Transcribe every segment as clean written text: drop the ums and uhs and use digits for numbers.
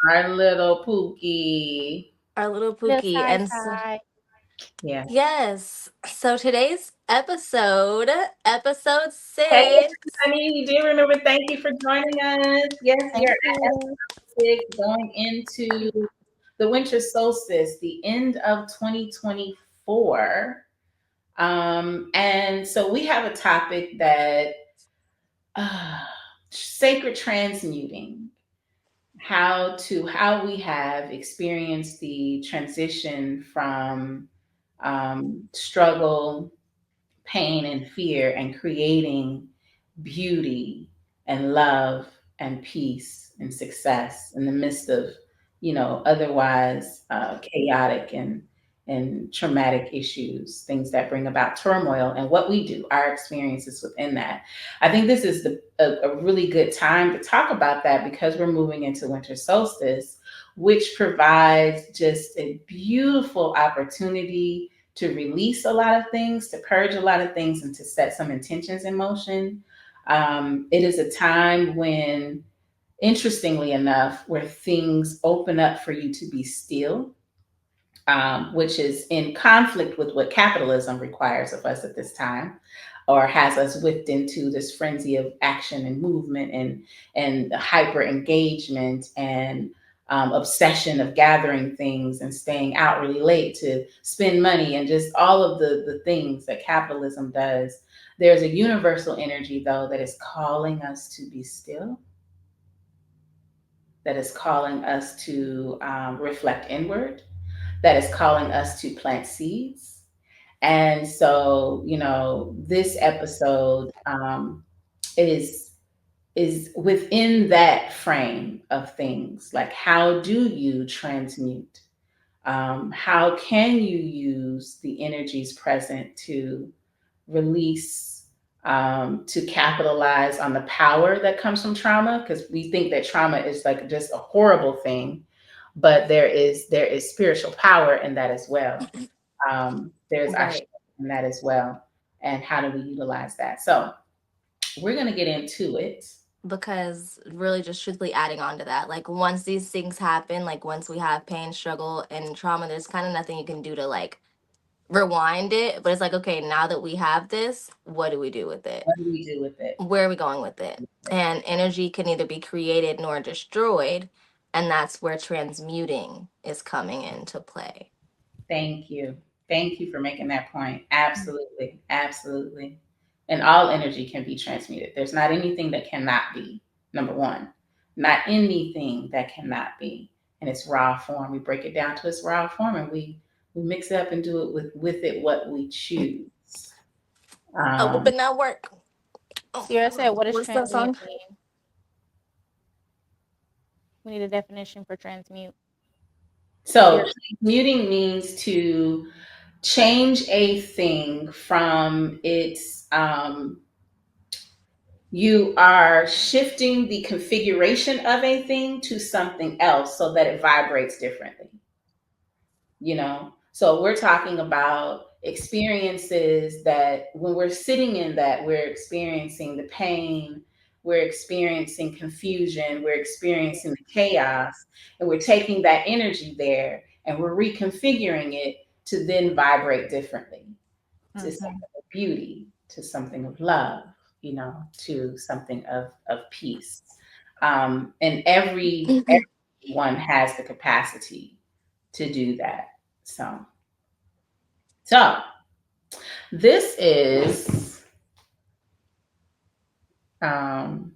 Our little Pookie. our little Little Pookie. side And so, side. Yeah. yes, so today's episode Hey, 6. honey, you do remember. Thank you for joining us. Yes, we are Thank at you. episode 6 going into the winter solstice, the end of 2024. And so we have a topic that uh, sacred transmuting, how we have experienced the transition from struggle, pain, and fear, and creating beauty and love and peace and success in the midst of, otherwise chaotic and traumatic issues, things that bring about turmoil, and what we do, our experiences within that. I think this is a really good time to talk about that because we're moving into winter solstice, which provides just a beautiful opportunity to release a lot of things, to purge a lot of things, and to set some intentions in motion. It is a time when, interestingly enough, where things open up for you to be still, which is in conflict with what capitalism requires of us at this time, or has us whipped into this frenzy of action and movement and hyper engagement and obsession of gathering things and staying out really late to spend money and just all of the things that capitalism does. There's a universal energy, though, that is calling us to be still, that is calling us to reflect inward, that is calling us to plant seeds. And so, this episode is is within that frame of things. Like, how do you transmute? How can you use the energies present to release, to capitalize on the power that comes from trauma? Because we think that trauma is like just a horrible thing, but there is spiritual power in that as well. There's action Right. in that as well. And how do we utilize that? So we're going to get into it. Because really, just truthfully adding on to that, like once these things happen, like once we have pain, struggle, and trauma, there's kind of nothing you can do to like rewind it. But it's like, okay, now that we have this, what do we do with it? What do we do with it? Where are we going with it? And energy can neither be created nor destroyed. And that's where transmuting is coming into play. Thank you. Thank you for making that point. Absolutely. Absolutely. And all energy can be transmuted. There's not anything that cannot be, number one. Not anything that cannot be in its raw form. We break it down to its raw form and we mix it up and do it with it what we choose. Oh, Um, but now work. Oh, Sierra said, what does what's that transmute song? mean? We need a definition for transmute. so Sierra. transmuting means to change a thing from its you are shifting the configuration of a thing to something else so that it vibrates differently. So we're talking about experiences that when we're sitting in that, we're experiencing the pain, we're experiencing confusion, we're experiencing the chaos, and we're taking that energy there and we're reconfiguring it to then vibrate differently, to Mm-hmm. something of beauty, to something of love, to something of peace. And everyone has the capacity to do that. So this is um,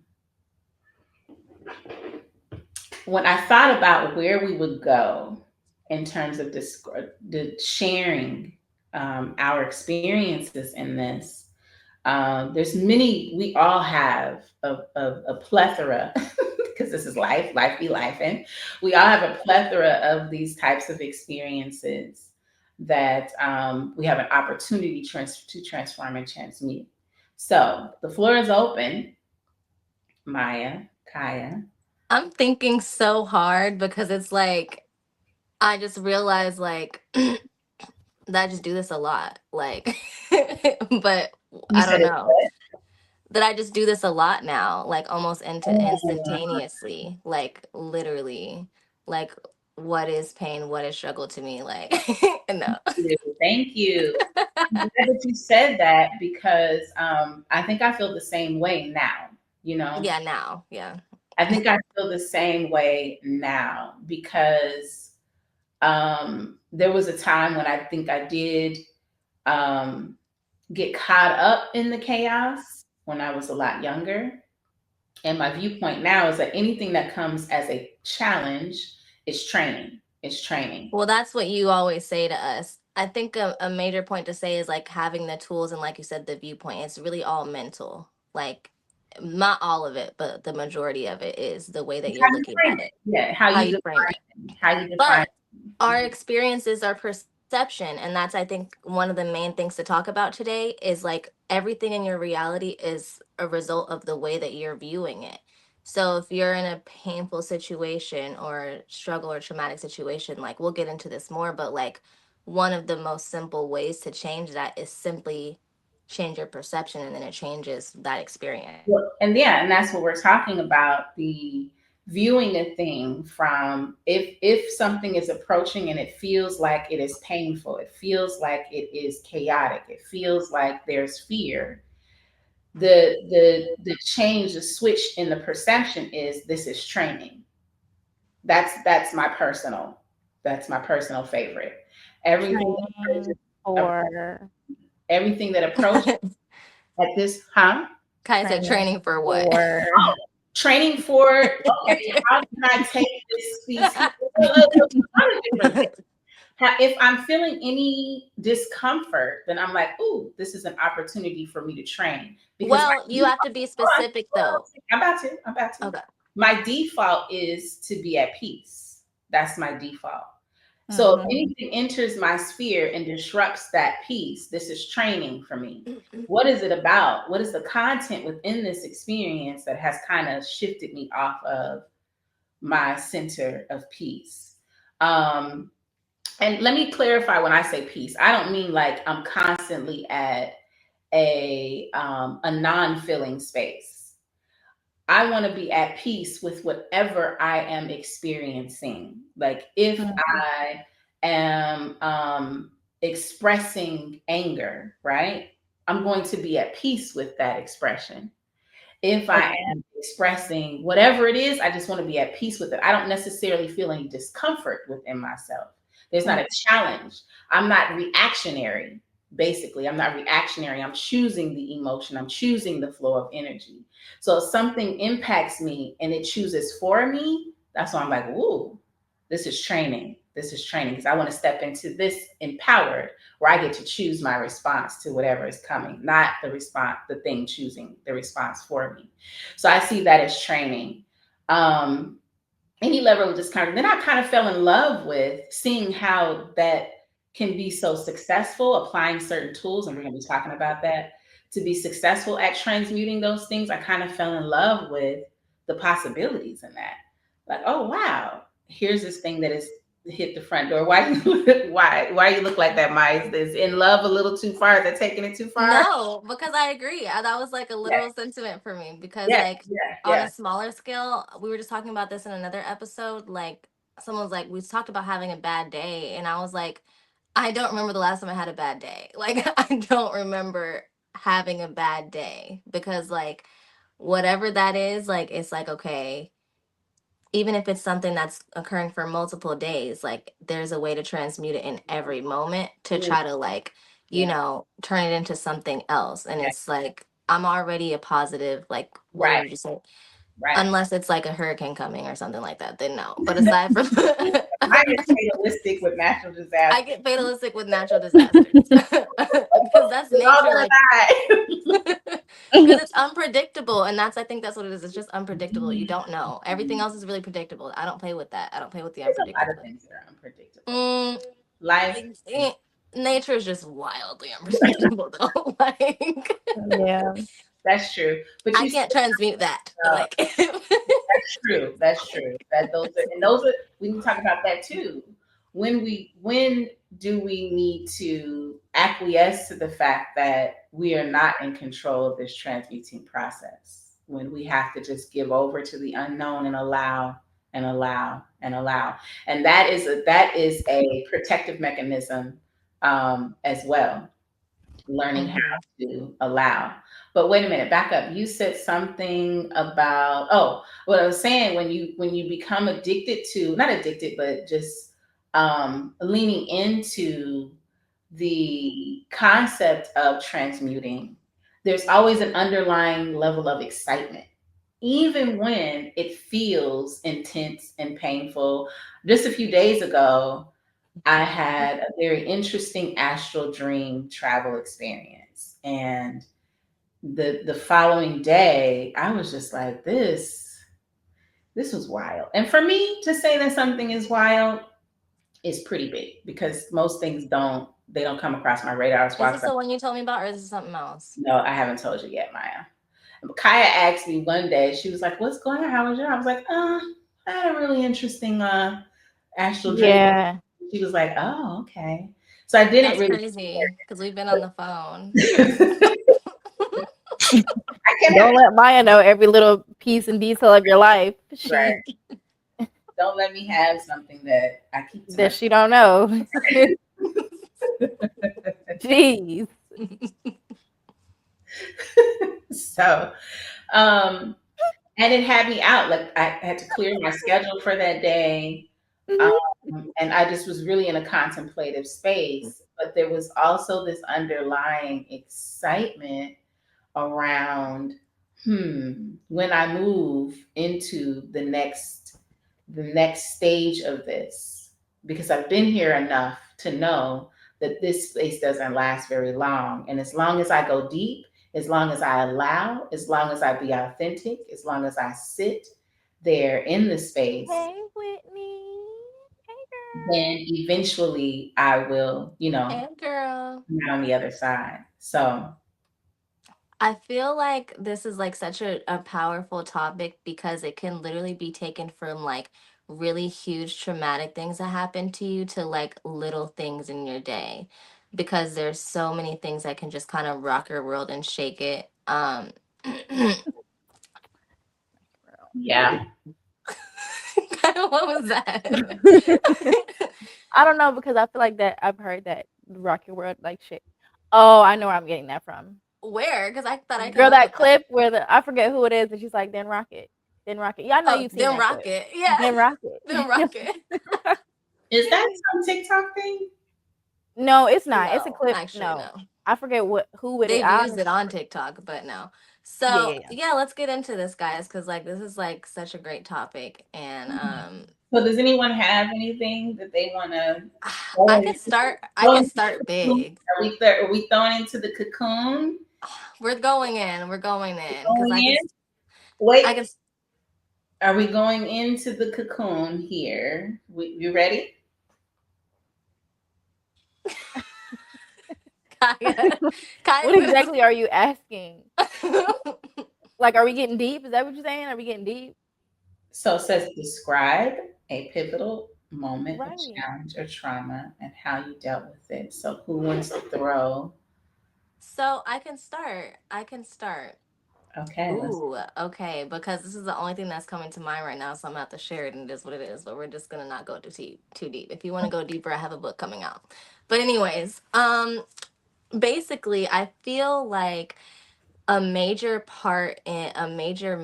when I thought about where we would go in terms of the sharing our experiences in this. There's many, we all have a plethora, because this is life, life be life. And we all have a plethora of these types of experiences that we have an opportunity to transform and transmute. So the floor is open, Maya, Kaya. I'm thinking so hard because it's like I just realized like that I just do this a lot. Like but You I said don't it. know. That I just do this a lot now, like almost Oh, instantaneously, like literally. like what is pain, what is struggle to me, like no. Thank you. I'm glad that you said that because I think I feel the same way now. You know, Yeah, now, yeah. I think I feel the same way now because there was a time when I think I did um, get caught up in the chaos when I was a lot younger. And my viewpoint now is that anything that comes as a challenge is training. It's training. Well, that's what you always say to us. I think a major point to say is like having the tools and, like you said, the viewpoint. It's really all mental. Like, not all of it, but the majority of it is the way that It's you're how you looking frame at it. it, Yeah, how how you you frame define it. it. How you define But it. our experiences are perception, and that's, I think, one of the main things to talk about today is like everything in your reality is a result of the way that you're viewing it. So if you're in a painful situation or struggle or traumatic situation, like we'll get into this more, but like one of the most simple ways to change that is simply change your perception, and then it changes that experience. Well, and yeah, and that's what we're talking about, the viewing a thing from if something is approaching and it feels like it is painful, it feels like it is chaotic, it feels like there's fear. The change, the switch in the perception is this is training. That's my personal favorite. Everything that Training approaches, for everything that approaches at this, huh? Kai said training training for what? for Training for, okay, how can I take these a lot of different things. If I'm feeling any discomfort, then I'm like, ooh, this is an opportunity for me to train because Well, you have to be specific though. I'm about to. Okay. My default is to be at peace. That's my default. So if mhm. anything enters my sphere and disrupts that peace, this is training for me. What is it about? What is the content within this experience that has kind of shifted me off of my center of peace? Um, and let me clarify, when I say peace, I don't mean like I'm constantly at a non-feeling space. I want to be at peace with whatever I am experiencing. Like if Mhm. I am expressing anger, right? I'm going to be at peace with that expression. If I Okay. am expressing whatever it is, I just want to be at peace with it. I don't necessarily feel any discomfort within myself. There's not Mhm. a challenge. I'm not reactionary. Basically, I'm not reactionary. I'm choosing the emotion, I'm choosing the flow of energy. So if something impacts me and it chooses for me, that's why I'm like, ooh, this is training. This is training because I want to step into this empowered where I get to choose my response to whatever is coming, not the response, the thing choosing the response for me. So I see that as training. Um, any level of discomfort. Then I kind of fell in love with seeing how that can be so successful, applying certain tools, and we're going to be talking about that. To be successful at transmuting those things, I kind of fell in love with the possibilities in that. Like, oh wow, here's this thing that is hit the front door. Why you why you look like that, Maya? Is in love a little too far? Is that taking it too far? No, because I agree. That was like a Yeah, literal sentiment for me because yeah, like yeah, on a yeah. smaller scale, we were just talking about this in another episode. Like someone was like, we talked about having a bad day, and I was like, I don't remember the last time I had a bad day. Like I don't remember having a bad day because like whatever that is, like it's like okay, even if it's something that's occurring for multiple days, like there's a way to transmute it in every moment to Mm, try to like, yeah, turn it into something else. And yeah. it's like I'm already a positive, like what Right, would you say? right. Unless it's like a hurricane coming or something like that, then no. But aside from Mine is fatalistic with natural I disasters. get fatalistic with natural disasters. Because that's With all nature, that like aside. because it's unpredictable, and that's I think that's what it is. It's just unpredictable. You don't know. Everything else is really predictable. I don't play with that. I don't play with the There's a lot of unpredictable. things that are unpredictable. Mm, Life, like, nature is just wildly unpredictable, though. Like, Yeah. that's true. But I you can't still, transmute that. Like, that's true. That's true. That those are, we can talk about that too. When do we need to acquiesce to the fact that we are not in control of this transmuting process? When we have to just give over to the unknown and allow and allow and allow. And that is a protective mechanism as well, learning how Hmm. to allow. But wait a minute, back up. You said something about, oh, what I was saying, when you become addicted to, not addicted, but just leaning into the concept of transmuting, there's always an underlying level of excitement, even when it feels intense and painful. Just a few days ago, I had a very interesting astral dream travel experience. And the following day, I was just like, this was wild. And for me to say that something is wild is pretty big, because most things don't come across my radar. I was Is walking this up. the one you told me about, or is this something else? No, I haven't told you yet, Maya. Kaya asked me one day, she was like, "What's going on? How was your?" I was like, I had a really interesting astral dream." Yeah. She was like, "Oh, okay." So I didn't That's really. crazy because we've been on the phone. I can have Don't let Maya know every little piece and detail of your life. right. She Don't let me have something that I keep to that myself. she don't know. Jeez. So, um, and it had me out. Like I had to clear my schedule for that day. Mhm. And I just was really in a contemplative space. But there was also this underlying excitement around, when I move into the next stage of this, because I've been here enough to know that this space doesn't last very long. And as long as I go deep, as long as I allow, as long as I be authentic, as long as I sit there in the space, Hey, Whitney. Hey, then eventually I will, Hey, girl. come out on the other side. So, I feel like this is like such a powerful topic because it can literally be taken from like really huge traumatic things that happen to you to like little things in your day, because there's so many things that can just kind of rock your world and shake it. yeah. What was that? girl. I don't know because I feel like that I've heard that rock your world like shit. Oh, I know where I'm getting that from. Where? Because I thought I came Girl, up that with that. clip where I forget who it is, and she's like, "Then rock it, then rock it." Yeah, I know Oh, you've seen then that clip. rocket. Yeah. Then rock Then it. rocket. Is that some TikTok thing? No, it's not. It's a No, clip. actually, No, no. I forget who it is. They've I used honestly, it on TikTok, but no. yeah, So yeah, yeah. yeah, let's get into this, guys, because like this is like such a great topic, and So does anyone have anything that they want to throw I in? can start. I Throw can into start the cocoon? big. Are we throwing into the cocoon? We're going in. We're going in because Going in? Wait, I can. are we going into the cocoon here? You ready? Kaya, What Kaya's exactly are you asking? gonna. Like, are we getting deep? Is that what you're saying? Are we getting deep? So it says describe a pivotal moment of Right. challenge or trauma and how you dealt with it. So who wants to throw? So I can start. I can start. Okay, let's. Ooh, okay, because this is the only thing that's coming to mind right now, so I'm gonna have to share it, and it is what it is. But we're just gonna not go too deep. If you want to go deeper, I have a book coming out. But anyways, basically, I feel like a major part in a major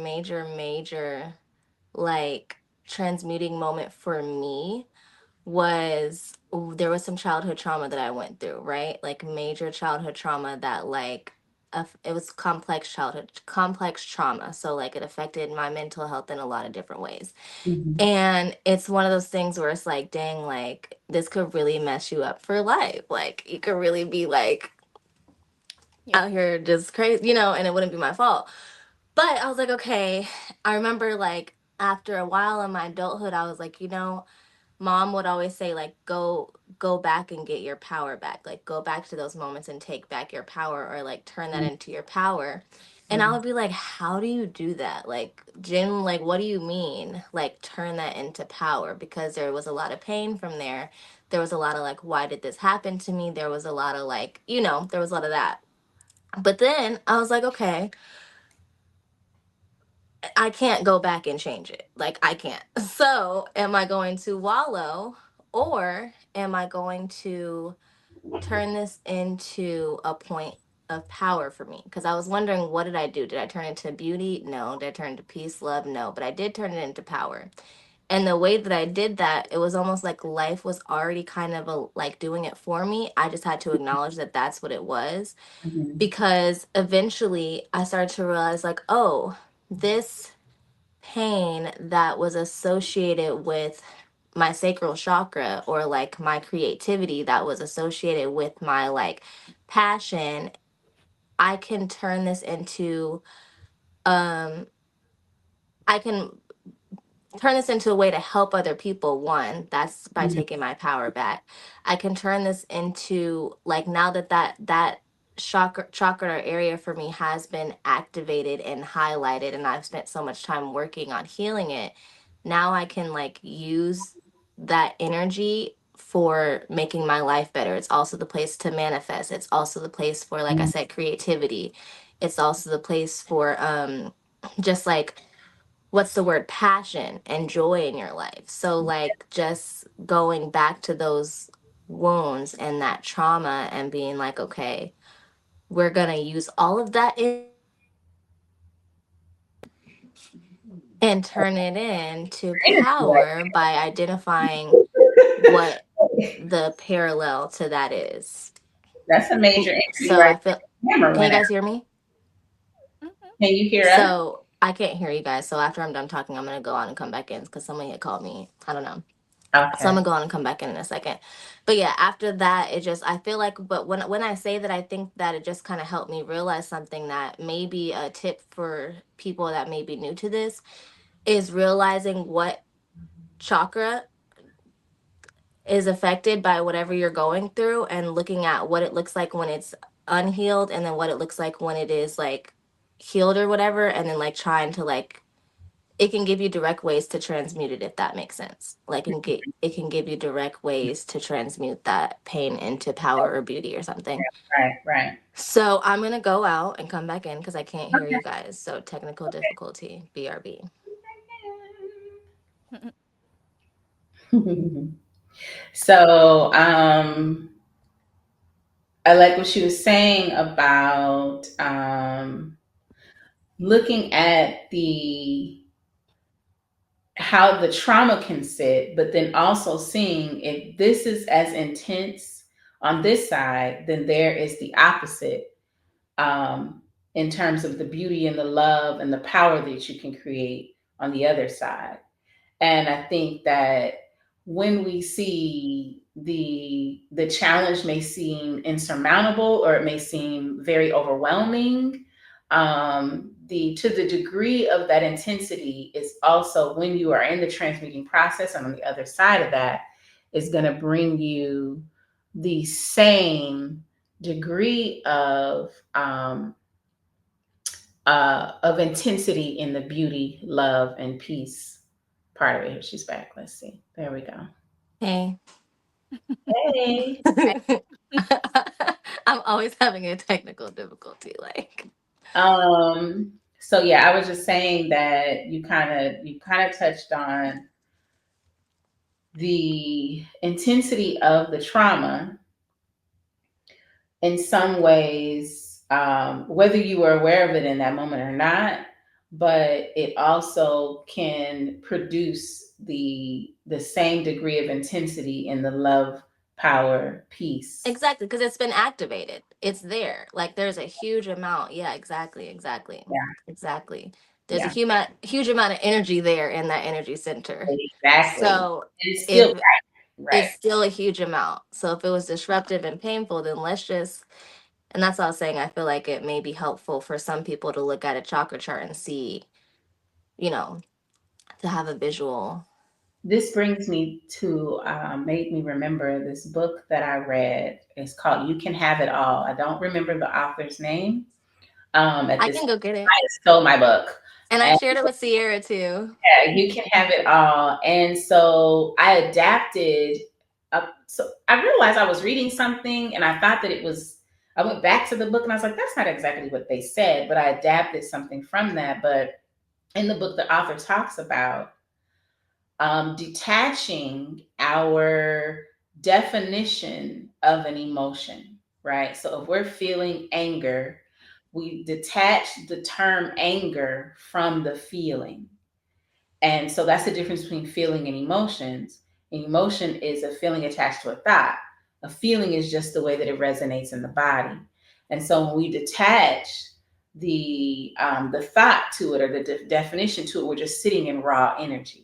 like transmuting moment for me was there was some childhood trauma that I went through, right? Like major childhood trauma that like it was complex trauma. So like it affected my mental health in a lot of different ways. Mhm. And it's one of those things where it's like, dang, like this could really mess you up for life. Like you could really be like Yeah. out here just crazy, and it wouldn't be my fault. But I was like, okay, I remember like after a while in my adulthood, I was like, mom would always say like go back and get your power back, like go back to those moments and take back your power, or like turn that into your power. And I Mhm. would be like, how do you do that, like Jen, like what do you mean like turn that into power? Because there was a lot of pain from there. There was a lot of like, why did this happen to me? There was a lot of like, there was a lot of that. But then I was like, okay, I can't go back and change it. Like, I can't. So, am I going to wallow, or am I going to turn this into a point of power for me? Because I was wondering, what did I do? Did I turn it into beauty? No. Did I turn it into peace, love? No. But I did turn it into power. And the way that I did that, it was almost like life was already kind of like doing it for me. I just had to acknowledge that that's what it was, Mhm. because eventually I started to realize, like, oh, this pain that was associated with my sacral chakra, or like my creativity that was associated with my like passion, I can turn this into um I can turn this into a way to help other people. One, that's by Mhm. taking my power back. I can turn this into, like, now that that chakra area for me has been activated and highlighted, and I've spent so much time working on healing it, now I can like use that energy for making my life better. It's also the place to manifest. It's also the place for, like I said, creativity. It's also the place for just like, what's the word, passion and joy in your life. So like, just going back to those wounds and that trauma and being like, okay, we're going to use all of that and turn it into power by identifying what the parallel to that is. That's a major entry So right I feel, there. Camera can you went out. guys hear me? Mhm. Can you hear us? So I can't hear you guys. So after I'm done talking, I'm going to go on and come back in because somebody had called me. I don't know. So I'm Okay. gonna go on and come back in a second. But yeah, after that, it just, I feel like, but when I say that, I think that it just kind of helped me realize something, that may be a tip for people that may be new to this, is realizing what chakra is affected by whatever you're going through, and looking at what it looks like when it's unhealed, and then what it looks like when it is like healed or whatever, and then like trying to like, it can give you direct ways to transmute it, if that makes sense. Like, it can give you direct ways to transmute that pain into power or beauty or something. Right, right. So I'm gonna go out and come back in because I can't hear you Okay. guys. So technical difficulty, BRB. So, I like what she was saying about looking at the how the trauma can sit, but then also seeing if this is as intense on this side, then there is the opposite, in terms of the beauty and the love and the power that you can create on the other side. And I think that when we see the challenge may seem insurmountable, or it may seem very overwhelming, the to the degree of that intensity is also when you are in the transmuting process, and on the other side of that is going to bring you the same degree of intensity in the beauty, love, and peace part of it. Here, she's back. Let's see. There we go. Hey. Hey. I'm always having a technical difficulty. Like, So yeah, I was just saying that you kind of touched on the intensity of the trauma in some ways, whether you were aware of it in that moment or not, but it also can produce the same degree of intensity in the love, power, peace. exactly, because it's been activated. It's there. Like, there's a huge amount. Yeah, exactly, Yeah, exactly. There's a yeah, huge amount of energy there in that energy center. exactly. So And it's still if right, it's right. still a huge amount. So if it was disruptive and painful, then let's just, and that's what I was saying. I feel like it may be helpful for some people to look at a chakra chart and see, you know, to have a visual. This brings me to made me remember this book that I read. It's called "You Can Have It All." I don't remember the author's name. At I this, can go get it. I stole my book, And I and shared it with Sierra too. yeah, you can have it all. And so I adapted. So I realized I was reading something, and I thought that it was. I went back to the book, and I was like, "That's not exactly what they said," but I adapted something from that. But in the book, the author talks about detaching our definition of an emotion, right? So if we're feeling anger, we detach the term anger from the feeling. And so that's the difference between feeling and emotions. An emotion is a feeling attached to a thought. A feeling is just the way that it resonates in the body. And so when we detach the thought to it, or the definition to it, we're just sitting in raw energy.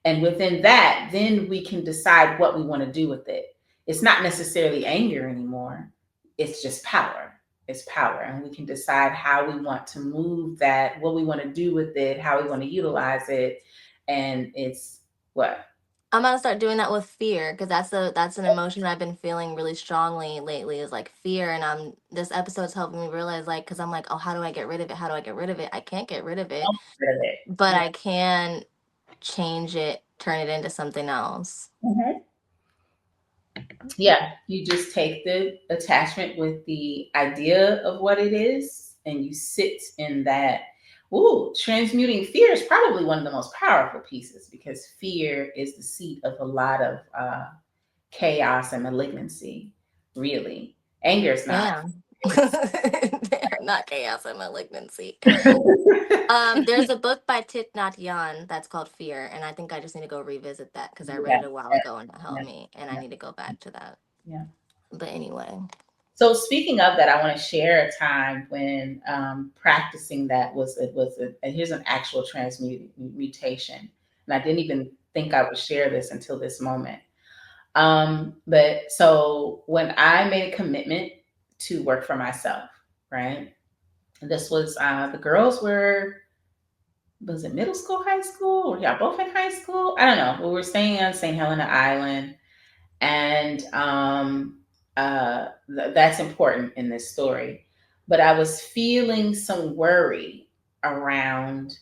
And within that, then we can decide what we want to do with it. It's not necessarily anger anymore. It's just power. It's power. And we can decide how we want to move that, what we want to do with it, how we want to utilize it. And it's what? I'm gonna start doing that with fear because that's an emotion I've been feeling really strongly lately is like fear, and this episode's helping me realize like because I'm like, oh, how do I get rid of it? How do I get rid of it? I can't get rid of it, Rid of it. but Yeah. I can change it, turn it into something else. Mhm. Yeah, you just take the attachment with the idea of what it is and you sit in that. Ooh, transmuting fear is probably one of the most powerful pieces because fear is the seat of a lot of chaos and malignancy, really. Anger is not. Damn. It's They're not chaos and malignancy. There's a book by Thich Nhat Hanh that's called Fear, and I think I just need to go revisit that because I read yeah, it a while ago and it helped yeah, me, and I yeah, need to go back to that. yeah. But anyway, So speaking of that, I want to share a time when practicing that and here's an actual transmutation, and I didn't even think I would share this until this moment. But so when I made a commitment to work for myself, right? And this was the girls were, was it middle school, high school, or yeah, both in high school? I don't know. We were staying on St. Helena Island, and that's important in this story. But I was feeling some worry around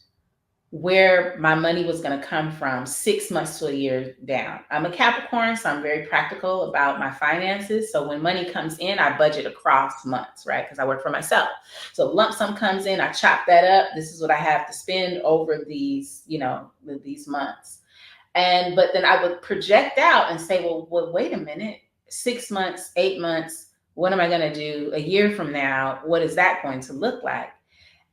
where my money was going to come from 6 months to a year down. I'm a Capricorn, so I'm very practical about my finances. So when money comes in, I budget across months, right? Because I work for myself. So lump sum comes in, I chop that up. This is what I have to spend over these, these months. But then I would project out and say, well, wait a minute, 6 months, 8 months, what am I going to do a year from now? What is that going to look like?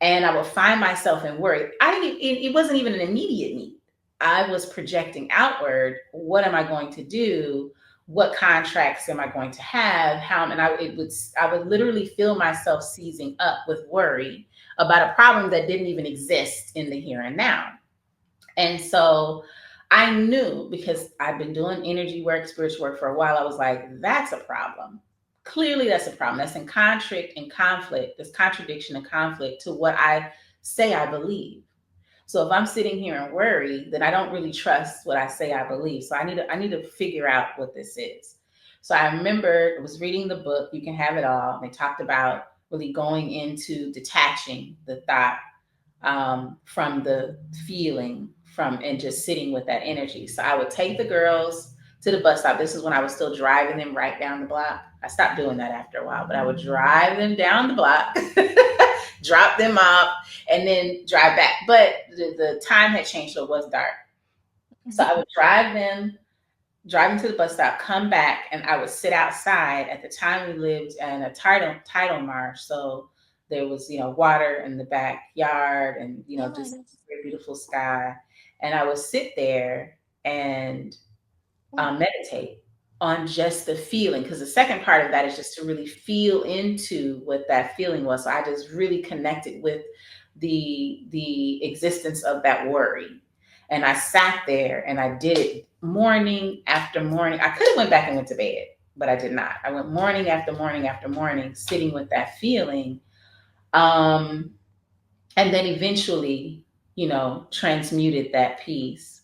And I would find myself in worry. It wasn't even an immediate need. I was projecting outward. What am I going to do? What contracts am I going to have? How? And I would literally feel myself seizing up with worry about a problem that didn't even exist in the here and now. And so I knew, because I've been doing energy work, spiritual work for a while, I was like, that's a problem. Clearly, that's a problem. That's in conflict and conflict. There's contradiction and conflict to what I say I believe. So if I'm sitting here and worry, then I don't really trust what I say I believe. So I need to figure out what this is. So I remember I was reading the book, You Can Have It All. And they talked about really going into detaching the thought from the feeling from and just sitting with that energy. So I would take the girls to the bus stop. This is when I was still driving them right down the block. I stopped doing that after a while, but I would drive them down the block, drop them off, and then drive back. But the time had changed, so it was dark. So I would driving to the bus stop, come back, and I would sit outside. At the time, we lived in a tidal marsh, so there was water in the backyard, and oh my just goodness. very beautiful sky. And I would sit there and meditate on just the feeling, because the second part of that is just to really feel into what that feeling was. So I just really connected with the existence of that worry, and I sat there and I did it morning after morning. I could have went back and went to bed, but I did not. I went morning after morning after morning, sitting with that feeling, um, and then eventually, transmuted that piece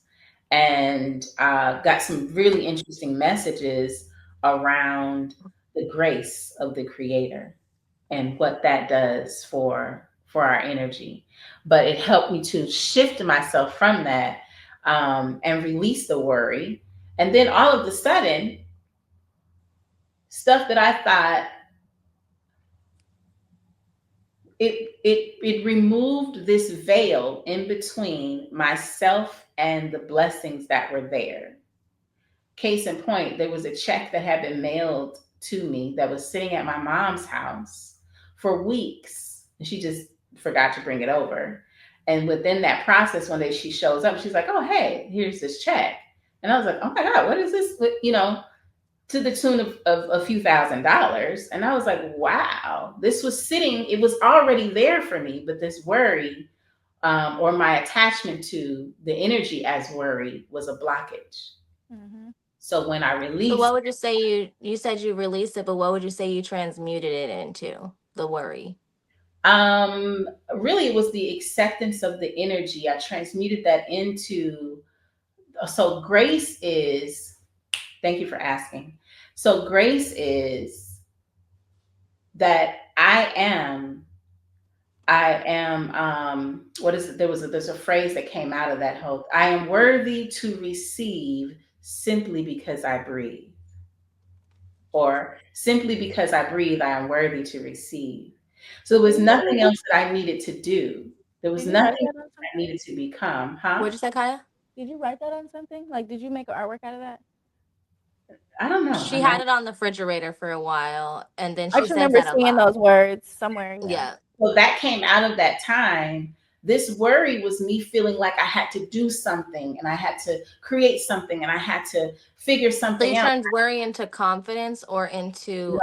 and got some really interesting messages around the grace of the creator and what that does for our energy. But it helped me to shift myself from that, and release the worry. And then all of a sudden, stuff that I thought it removed this veil in between myself and the blessings that were there. Case in point, there was a check that had been mailed to me that was sitting at my mom's house for weeks. And she just forgot to bring it over. And within that process, one day she shows up, she's like, "Oh, hey, here's this check." And I was like, "Oh my God, what is this?" To the tune of a few $1,000s. And I was like, wow, this was sitting, it was already there for me, but this worry, or my attachment to the energy as worry, was a blockage. Mm-hmm. So when I So what released, would you say you said you released it, but what would you say you transmuted it into? The worry. really, it was the acceptance of the energy. I transmuted that into, so grace is, thank you for asking. So grace is that what is it? There's a phrase that came out of that whole, I am worthy to receive simply because I breathe. Or simply because I breathe, I am worthy to receive. So there was nothing else that I needed to do. There was Did you write nothing that on I something? needed to become, huh? What'd you say, Kaya? Did you write that on something? Like, did you make an artwork out of that? I don't know. She had it on the refrigerator for a while, and then I she just says remember that a seeing lot. those words somewhere. Yeah. Yeah. So that came out of that time. This worry was me feeling like I had to do something and I had to create something and I had to figure So you something out. turned worry into confidence or into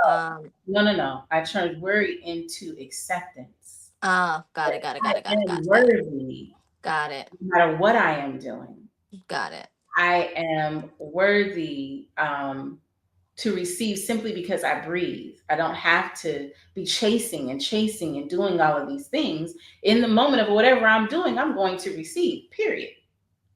No. I turned worry into acceptance. got it, got it, I got it, got it, am got it, got it. worthy Got it. no matter what I am doing. Got it. I am worthy to receive simply because I breathe. I don't have to be chasing and doing all of these things. In the moment of whatever I'm doing, I'm going to receive, period.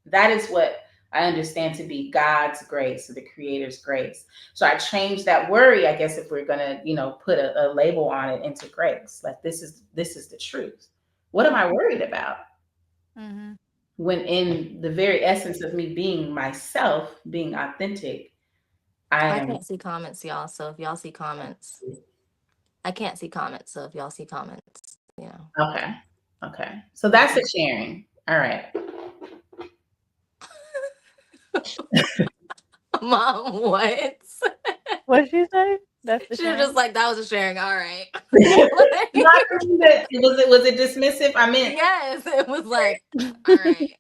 That is what I understand to be God's grace, or the Creator's grace. So I changed that worry, I guess, if we're gonna, put a label on it, into grace. Like, this is the truth. What am I worried about? Mm-hmm. When in the very essence of me being myself, being authentic, I I am. can't see comments, y'all. So if y'all see comments, I can't see comments. So if y'all see comments, Okay. Okay. So that's the sharing. All right. Mom, what? What'd she say? That's the She was sharing. just like, that was a sharing. All right. Not that was it dismissive? I meant Yes, it was like, all right.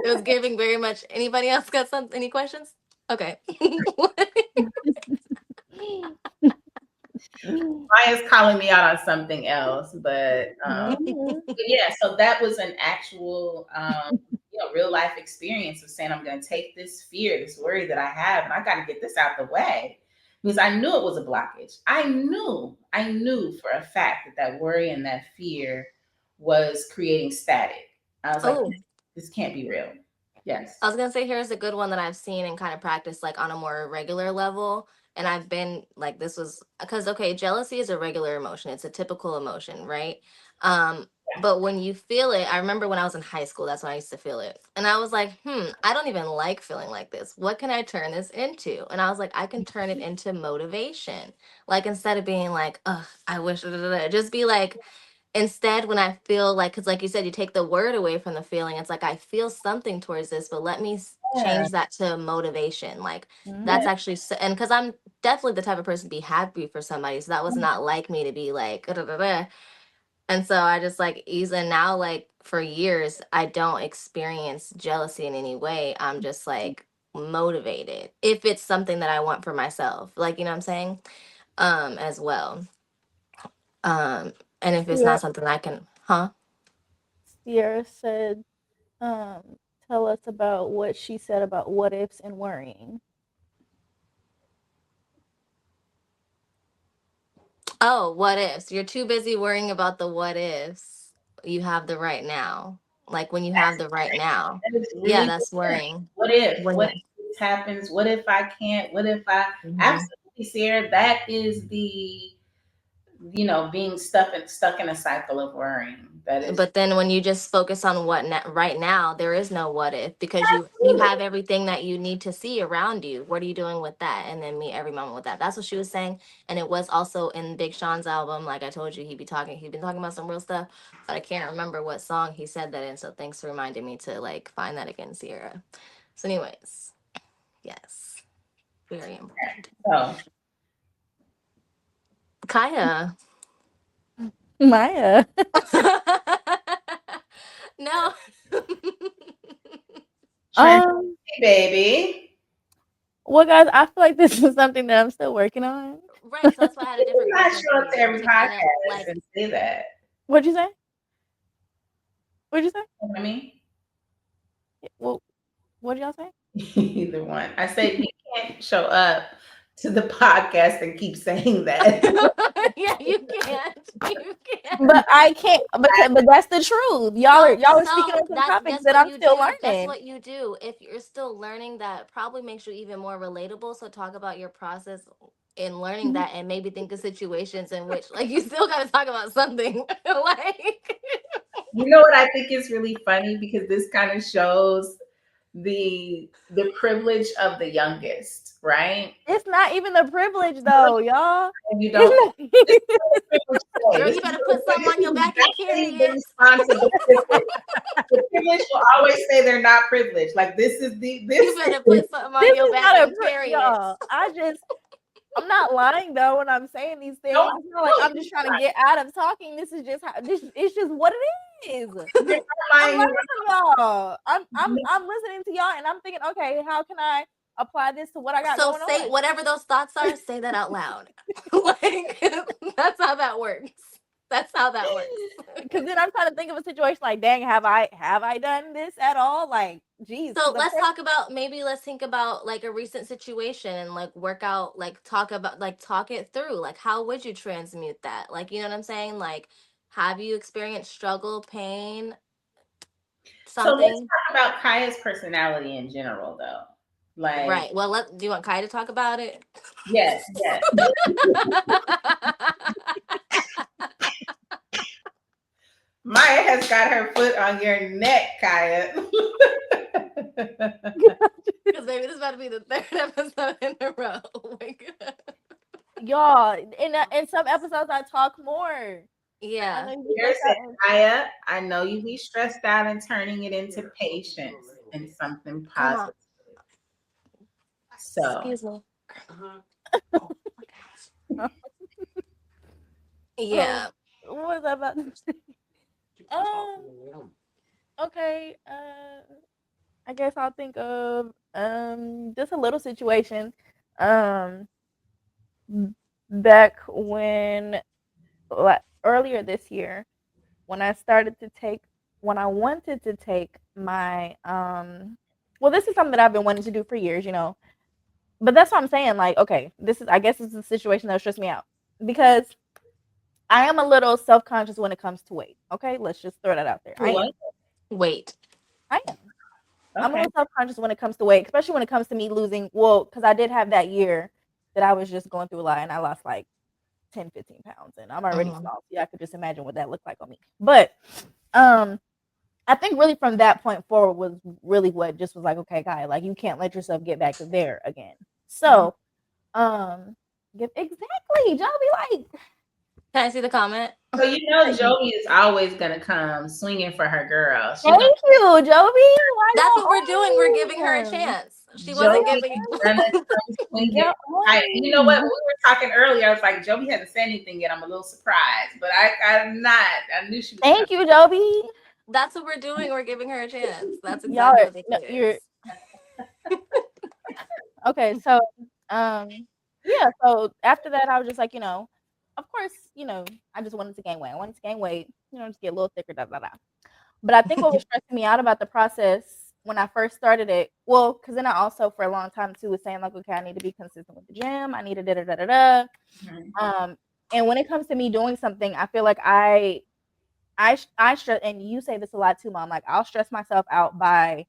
It was giving very much. Anybody else got any questions? Okay. Maya's calling me out on something else, but Mhm. yeah. So that was an actual, real life experience of saying, I'm going to take this fear, this worry that I have, and I got to get this out the way, because I knew it was a blockage. I knew for a fact that worry and that fear was creating static. I was like, Oh, this can't be real. Yes. I was gonna say here's a good one that I've seen and kind of practiced like on a more regular level. And I've been like, this was because okay, jealousy is a regular emotion. It's a typical emotion, right? But when you feel it, I remember when I was in high school, that's when I used to feel it. And I was like, I don't even like feeling like this. What can I turn this into? And I was like, I can turn it into motivation. Like instead of being like, ugh, I wish, just be like, instead when I feel like, because like you said, you take the word away from the feeling, it's like I feel something towards this, but let me Yeah. change that to motivation. Like Mhm. that's actually and because I'm definitely the type of person to be happy for somebody, so that was not like me to be like "Da, da, da, da." And so I just like ease, and now like for years I don't experience jealousy in any way. I'm just like motivated if it's something that I want for myself, like you know what I'm saying, as well. um and if it's Sierra, not something I can, huh? Sierra said, tell us about what she said about what ifs and worrying. Oh, what ifs? You're too busy worrying about the what ifs. You have the right now. Like when you have the right now. That is Yeah, really that's good. worrying. What if? When What you, if this happens? What if I can't? What if I? Mhm. Absolutely, Sarah. That is the being stuck in a cycle of worrying. That is But then when you just focus on right now, there is no what if, because you have everything that you need to see around you. What are you doing with that? And then meet every moment with that. That's what she was saying. And it was also in Big Sean's album. Like I told you, he'd been talking about some real stuff, but I can't remember what song he said that in. So thanks for reminding me to like find that again, Sierra. So anyways, yes, very important. so. Kaya. Maya. No. Um. Baby. Well, guys, I feel like this is something that I'm still working on. Right. So that's why I had a different Not question show for up to you every to kind of podcast like. and say that. What'd you say? What'd you say? You know what I mean? Well, what'd y'all say? Either one. I said you can't show up to the podcast and keep saying that. Yeah, you can't. You can't. But I can't but that's the truth. Y'all are speaking on some That's topics guess that what I'm you still do. Guess learning. what you do. If you're still learning, that probably makes you even more relatable. So talk about your process in learning that, and maybe think of situations in which like you still got to talk about something like. You know what I think is really funny, because this kind of shows the privilege of the youngest, right? It's not even the privilege though, y'all. And you don't. It's This is not- what the privilege say. Girl, you better put something on your back and carry Exactly the it. response of the privilege. The privilege will always say they're not privileged. Like this is You this better is put something on this your is back not and carry it. y'all. I'm not lying though when I'm saying these things. don't It's not like I'm just trying to get out of talking. This is just how this it's just what it is. you're not I'm lying. learning from y'all. I'm listening to y'all and I'm thinking, okay, how can I apply this to what I got So going say on? whatever those thoughts are, say that out loud. Like that's how that works. That's how that works. Because then I'm trying to think of a situation like, dang, have I done this at all? Like, geez, So because of let's course, talk about, maybe let's think about like a recent situation and like work out, like talk about, like talk it through. Like how would you transmute that? Like, you know what I'm saying? Like, have you experienced struggle, pain, So let's something? talk about Kaya's personality in general, though. Like, Right. Well, do you want Kai to talk about it? yes, yes. Maya has got her foot on your neck, Kaya. Because maybe this is about to be the third episode in a row. Oh my God. y'all, in some episodes I talk more. I Yeah. know you be Here stressed said, out. Kaya, I know you be stressed out and turning it into patience and something Come on. positive. So, Excuse me. And- Yeah. what was I about to say? Okay. I guess I'll think of just a little situation. Um, back when earlier this year, when I started to take when I wanted to take my well, this is something that I've been wanting to do for years. But that's what I'm saying. Like, okay, I guess this is a situation that stressed me out because I am a little self conscious when it comes to weight. Okay, let's just throw that out there. I what? am. Wait. I am. I'm a Okay. little self conscious when it comes to weight, especially when it comes to me losing. Well, because I did have that year that I was just going through a lot and I lost like 10, 15 pounds, and I'm already Mm-hmm. small. So yeah, I could just imagine what that looked like on me. But um, I think really from that point forward was really what just was like, okay, Kai, like you can't let yourself get back to there again. So, exactly, Joe be like, Can I see the comment? So you know Joey is always gonna come swinging for her girl. She thank gonna you, Joby. Why That's what we're doing. We're y'all giving her a on? chance. She Why wasn't Joey giving. is gonna come swinging. y'all You know what? on We me? were talking earlier. I was like, Joey hasn't said anything yet. I'm a little surprised, but I'm not. I knew she was coming. Thank you, Joby. That's what we're doing. We're giving her a chance. That's Y'all exactly are what it no, you're is. okay. So, yeah. So after that, I was just like, of course, I just wanted to gain weight. I wanted to gain weight, just get a little thicker, da da da. But I think what was stressing me out about the process when I first started it, well, because then I also for a long time too was saying like, okay, I need to be consistent with the gym. I need to da da da da da. Mhm. And when it comes to me doing something, I feel like I stress, and you say this a lot too, Mom. Like I'll stress myself out by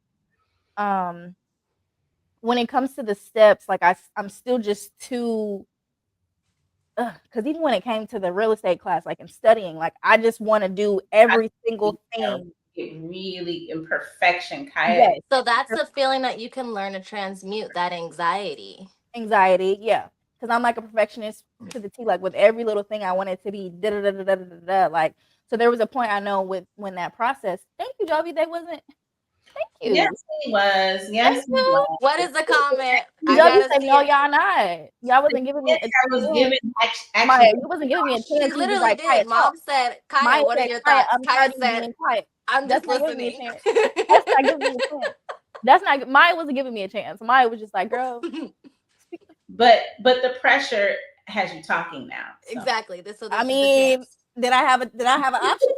um when it comes to the steps, like I'm still just too because even when it came to the real estate class, like in studying, like I just want to do every single thing. It really in perfection, Kaya. Yes, So that's a feeling that you can learn to transmute that anxiety. anxiety. Yeah, because I'm like a perfectionist to the T. Like with every little thing, I want it to be da da da da da da da. Like so, there was a point I know with when that process. Thank you, Joby. That wasn't. Thank Yes, you. he was. Thank Yes, he you. was. What is the comment? I Joby gotta said, see "No, it. y'all not. Y'all wasn't giving me Yes, a I was chance. given Maya, actually. you wasn't giving me a She chance. You was just literally like, Kaya, did. talk." Mom said, Kaya, Maya what are said, your "Kaya, thoughts? I'm Kaya tired of you said, being quiet." I'm That's just not giving me a listening. chance. That's not giving me a chance. That's not. Maya wasn't giving me a chance. Maya was just like, "Girl, speak." But the pressure has you talking now. So Exactly. So I this is the mean, chance. did I have an option?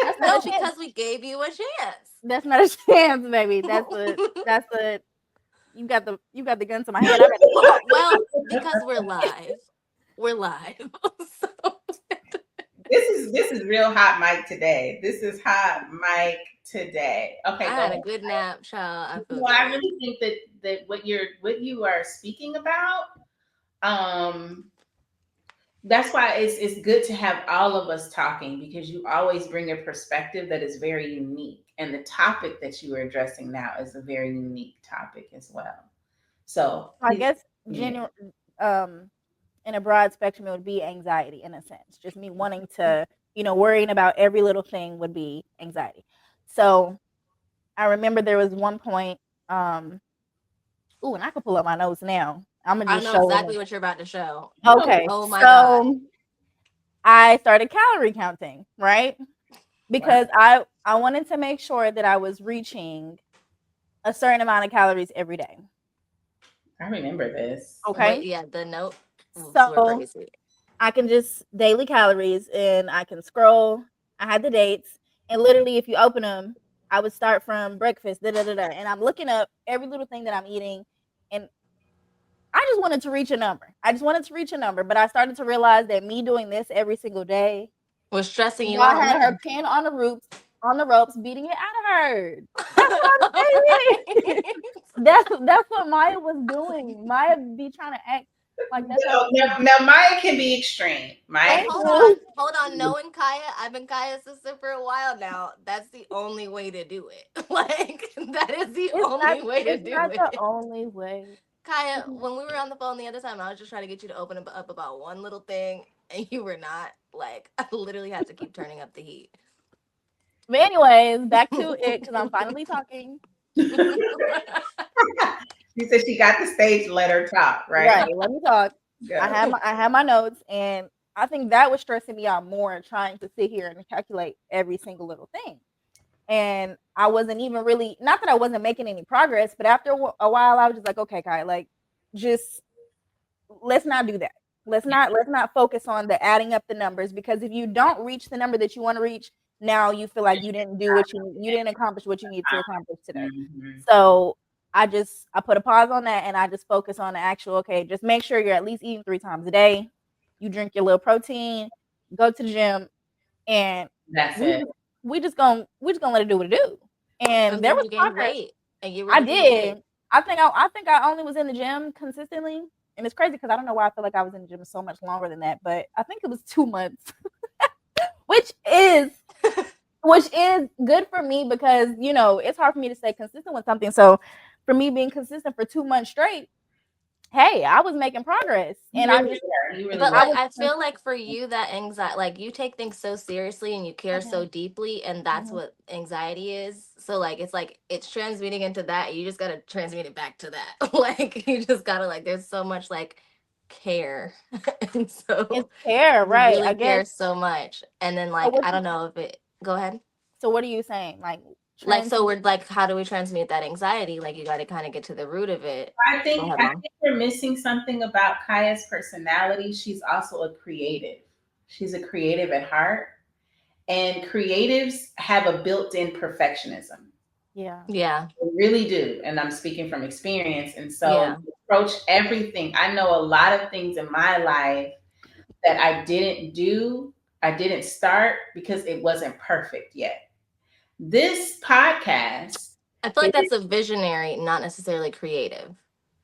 That's not a No, chance. because we gave you a chance. That's not a chance, baby. That's a you got the gun to my head. I better. Well, because we're live. We're live. So this is real hot mic today. This is hot mic today. I Okay, go had a ahead. good nap, child. I feel Well, I good. really think that what you are speaking about, um, that's why it's good to have all of us talking because you always bring a perspective that is very unique. And the topic that you are addressing now is a very unique topic as well. So I please guess continue. general um in a broad spectrum, it would be anxiety in a sense. Just me wanting to, worrying about every little thing would be anxiety. So I remember there was one point, ooh, and I could pull up my notes now. I'm gonna I just know show exactly them. what you're about to show. Okay, Oh my God. so I started calorie counting, right? Wow, Because I wanted to make sure that I was reaching a certain amount of calories every day. I remember this. Wait, Okay, yeah, the notes were so crazy. I can just daily calories and I can scroll. I had the dates, and literally, if you open them, I would start from breakfast, da da da da, and I'm looking up every little thing that I'm eating, and I just wanted to reach a number. I just wanted to reach a number, but I started to realize that me doing this every single day, Was stressing you y'all out had more. her pin on the ropes, beating it out of her. That's what I'm saying. That's what Maya was doing. Maya be trying to act like that's not Well, what she. now Maya can be extreme. But Maya Thank you. hold on. Knowing Kaya, I've been Kaya's sister for a while now. That's the only way to do it. Like that is the It's not. only way to It's do not the it. only way. Kaya, when we were on the phone the other time, I was just trying to get you to open up about one little thing, and you were not. Like I literally had to keep turning up the heat. But anyways, back to it because I'm finally talking. she said she got the stage, let her talk, right? Right. Let me talk. Go. I had my notes, and I think that was stressing me out more trying to sit here and calculate every single little thing. And I wasn't even really, not that I wasn't making any progress, but after a while, I was just like, okay, Kai, like, just let's not do that. Let's not focus on the adding up the numbers because if you don't reach the number that you want to reach, now you feel like you didn't do what you didn't accomplish what you need to accomplish today. Mhm. So I put a pause on that and I just focus on the actual, okay, just make sure you're at least eating 3 times a day. You drink your little protein, go to the gym, and That's we it. just we just gonna let it do what it do. And And there then was you gained progress. weight, and you I really gained weight. did. I think I only was in the gym consistently, and it's crazy because I don't know why I feel like I was in the gym so much longer than that, but I think it was 2 months, which is which is good for me because it's hard for me to stay consistent with something. So for me being consistent for 2 months straight, hey, I was making progress, You and I really just were. You really But were. I like was I feel like for consistent. you that anxiety, like you take things so seriously and you care so Mhm, deeply, and that's mhm. what anxiety is. So like it's transmuting into that. You just gotta transmute it back to that. Like you just gotta like there's so much like care, and It's so care, you right? really I guess. care so much. And then So like what? I don't know if it. Go ahead. So what are you saying? Like Like so transmute? we're like, how do we transmute that anxiety? Like you got to kind of get to the root of it. I Go think ahead, I mom. think we're missing something about Kaya's personality. She's also a creative. She's a creative at heart, and creatives have a built-in perfectionism. Yeah. Yeah, They really do, and I'm speaking from experience. And so yeah. you approach everything. I know a lot of things in my life that I didn't do, I didn't start because it wasn't perfect yet. This podcast I feel is like that's a visionary, not necessarily creative.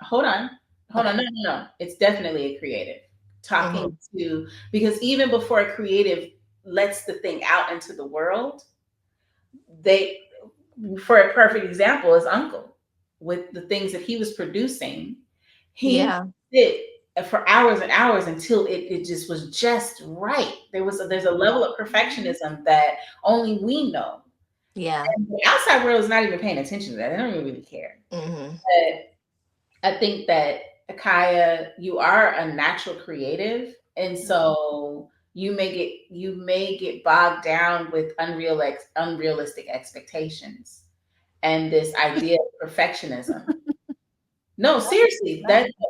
hold on, hold on, Okay. no, no, no. It's definitely a creative. talking to, because even before a creative lets the thing out into the world, they, for a perfect example is Uncle, with the things that he was producing, he did for hours and hours until it just was just right. There's a level of perfectionism that only we know. Yeah. And the outside world is not even paying attention to that. They don't even really care. But I think that, Akaya, you are a natural creative, and so you may get bogged down with unrealistic expectations and this idea of perfectionism. No, seriously,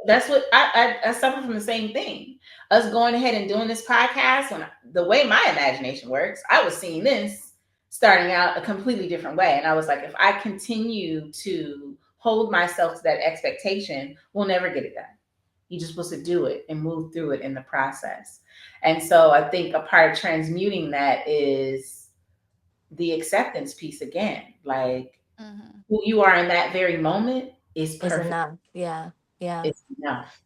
that's what I suffer from, the same thing. Us going ahead and doing this podcast, when the way my imagination works, I was seeing this starting out a completely different way, and I was like, if I continue to hold myself to that expectation, we'll never get it done. You're just supposed to do it and move through it in the process. And so I think a part of transmuting that is the acceptance piece again. Like, who you are in that very moment is perfect. Enough. Yeah. It's enough.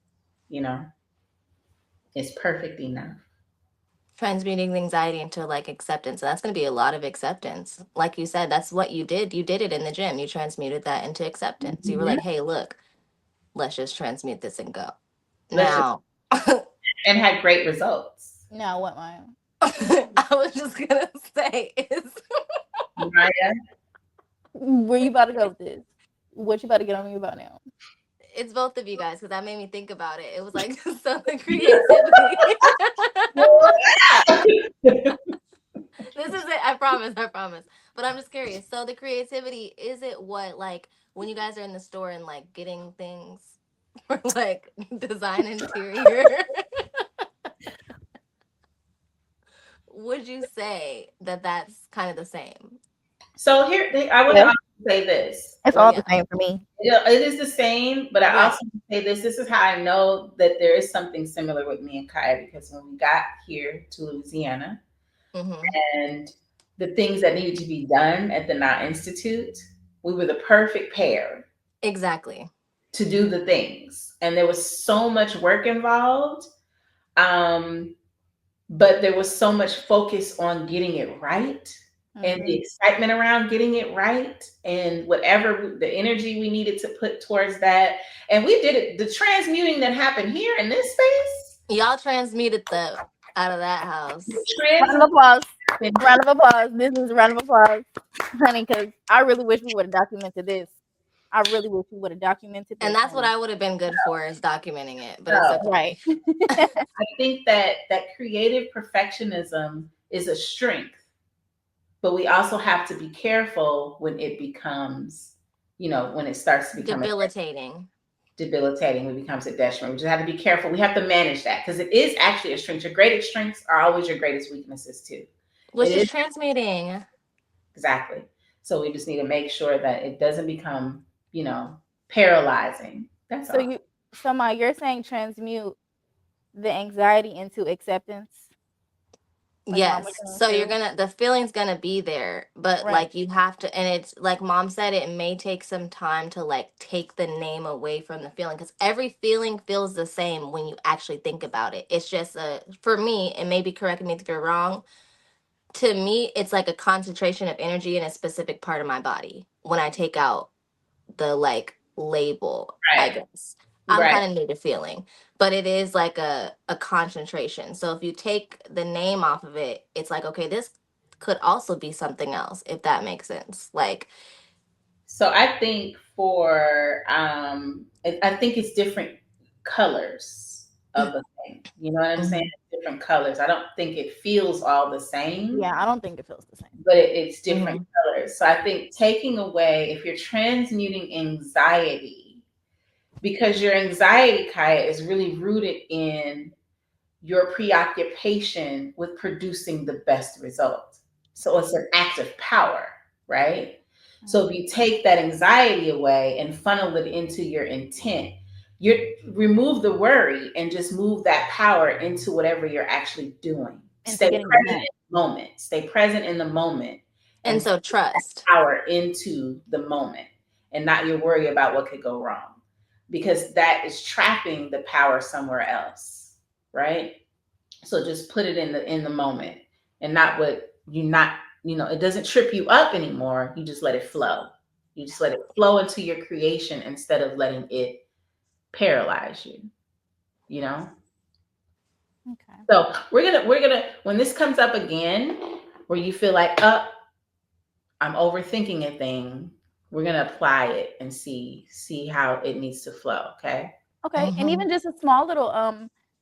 It's perfect enough. Transmuting the anxiety into like acceptance. And that's going to be a lot of acceptance. Like you said, that's what you did. You did it in the gym. You transmuted that into acceptance. You were like, hey, look, let's just transmute this and go. Now. And had great results. Now, what, Maya? I was just going to say is. Maya? Where you about to go with this? What you about to get on me about now? It's both of you guys, because that made me think about it. It was like, so the creativity. This is it. I promise. But I'm just curious. So the creativity, is it what, like, when you guys are in the store and like getting things for like design interior? Would you say that that's kind of the same? So here, I want to say this. It's all the same for me. It is the same, but I also say this. This is how I know that there is something similar with me and Kaya, because when we got here to Louisiana, and the things that needed to be done at the Now Institute, we were the perfect pair. Exactly. To do the things. And there was so much work involved. But there was so much focus on getting it right, and the excitement around getting it right, and whatever the energy we needed to put towards that. And we did it. The transmuting that happened here in this space. Y'all transmuted the out of that house. Round of applause. Round of applause. This is a round of applause, honey, because I really wish we would have documented this. I really wish we would have documented this. And that's what I would have been good for, is documenting it. But it's okay. Right. I think that creative perfectionism is a strength, but we also have to be careful when it becomes, when it starts to become debilitating, when it becomes a detriment. We just have to be careful. We have to manage that, because it is actually a strength. Your greatest strengths are always your greatest weaknesses too. Which is transmuting. Exactly. So we just need to make sure that it doesn't become, paralyzing. That's all. So Ma, you're saying transmute the anxiety into acceptance? Like, yes. So the feeling's gonna be there, but like you have to, and it's like Mom said, it may take some time to like take the name away from the feeling, because every feeling feels the same when you actually think about it. It's just for me, and maybe correct me if you're wrong, to me, it's like a concentration of energy in a specific part of my body when I take out the like label, I guess. I'm kind of new to feeling, but it is like a concentration. So if you take the name off of it, it's like, okay, this could also be something else, if that makes sense. Like, so I think I think it's different colors of the thing. You know what I'm saying? Different colors. I don't think it feels all the same. Yeah, I don't think it feels the same. But it's different colors. So I think taking away, if you're transmuting anxiety, because your anxiety, Kaya, is really rooted in your preoccupation with producing the best result. So it's an act of power, right? So if you take that anxiety away and funnel it into your intent, you remove the worry and just move that power into whatever you're actually doing. Stay present in the moment. Stay present in the moment. And so trust power into the moment, and not your worry about what could go wrong, because that is trapping the power somewhere else, right? So just put it in the moment, and not what you not, it doesn't trip you up anymore. You just let it flow. You just let it flow into your creation instead of letting it paralyze you, you know? Okay. So we're gonna when this comes up again, where you feel like, I'm overthinking a thing, we're gonna apply it and see how it needs to flow. Okay. Okay, and Mm-hmm. even just a small little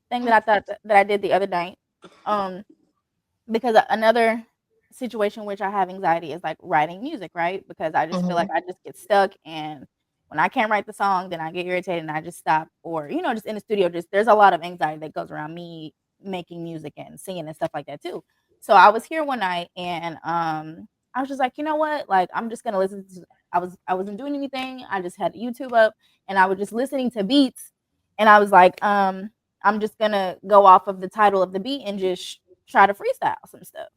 thing that I thought that I did the other night, um, because another situation which I have anxiety is like writing music, right? Because I just feel Mm-hmm. like I just get stuck, and when I can't write the song, then I get irritated and I just stop, or just in the studio, just there's a lot of anxiety that goes around me making music and singing and stuff like that too. So I was here one night and I was just like, you know what? Like I'm just gonna listen to I wasn't doing anything. I just had YouTube up and I was just listening to beats and I was like, I'm just gonna go off of the title of the beat and just try to freestyle some stuff.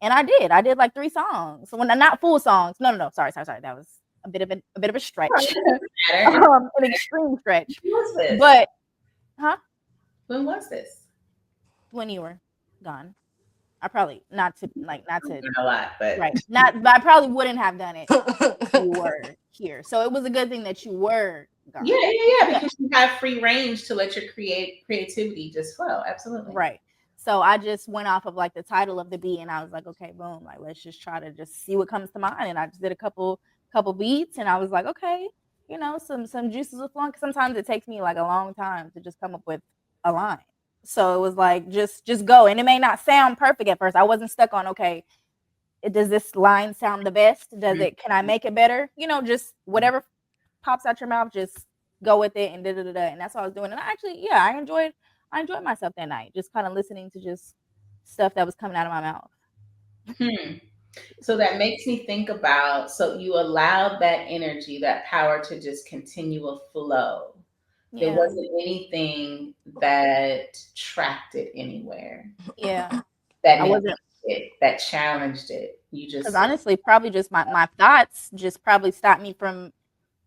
And I did. I did like 3 songs. When not full songs. No, no, no. Sorry. That was a bit of a Well, stretch. it doesn't matter. An extreme stretch. When was this? But huh? When was this? When you were gone. I probably not I'm to doing a lot, but right. Not but I probably wouldn't have done it if you were here. So it was a good thing that you were yeah, gone. yeah, yeah, Yeah. because you have free range to let your creativity just flow. Absolutely. Right. So I just went off of like the title of the beat and I was like, okay, boom, like let's just try to just see what comes to mind. And I just did a couple beats and I was like, okay, some juices will flow. Cause sometimes it takes me like a long time to just come up with a line. So it was like just go. And it may not sound perfect at first. I wasn't stuck on okay, does this line sound the best? Can I make it better? Just whatever pops out your mouth, just go with it and da da da da. And that's what I was doing. And I actually, yeah, I enjoyed myself that night, just kind of listening to just stuff that was coming out of my mouth. Hmm. So that makes me think about, so you allowed that energy, that power to just continue a flow. There Yeah, wasn't anything that tracked it anywhere, yeah. that I wasn't negated it, that challenged it. You because just, honestly, probably just my thoughts just probably stopped me from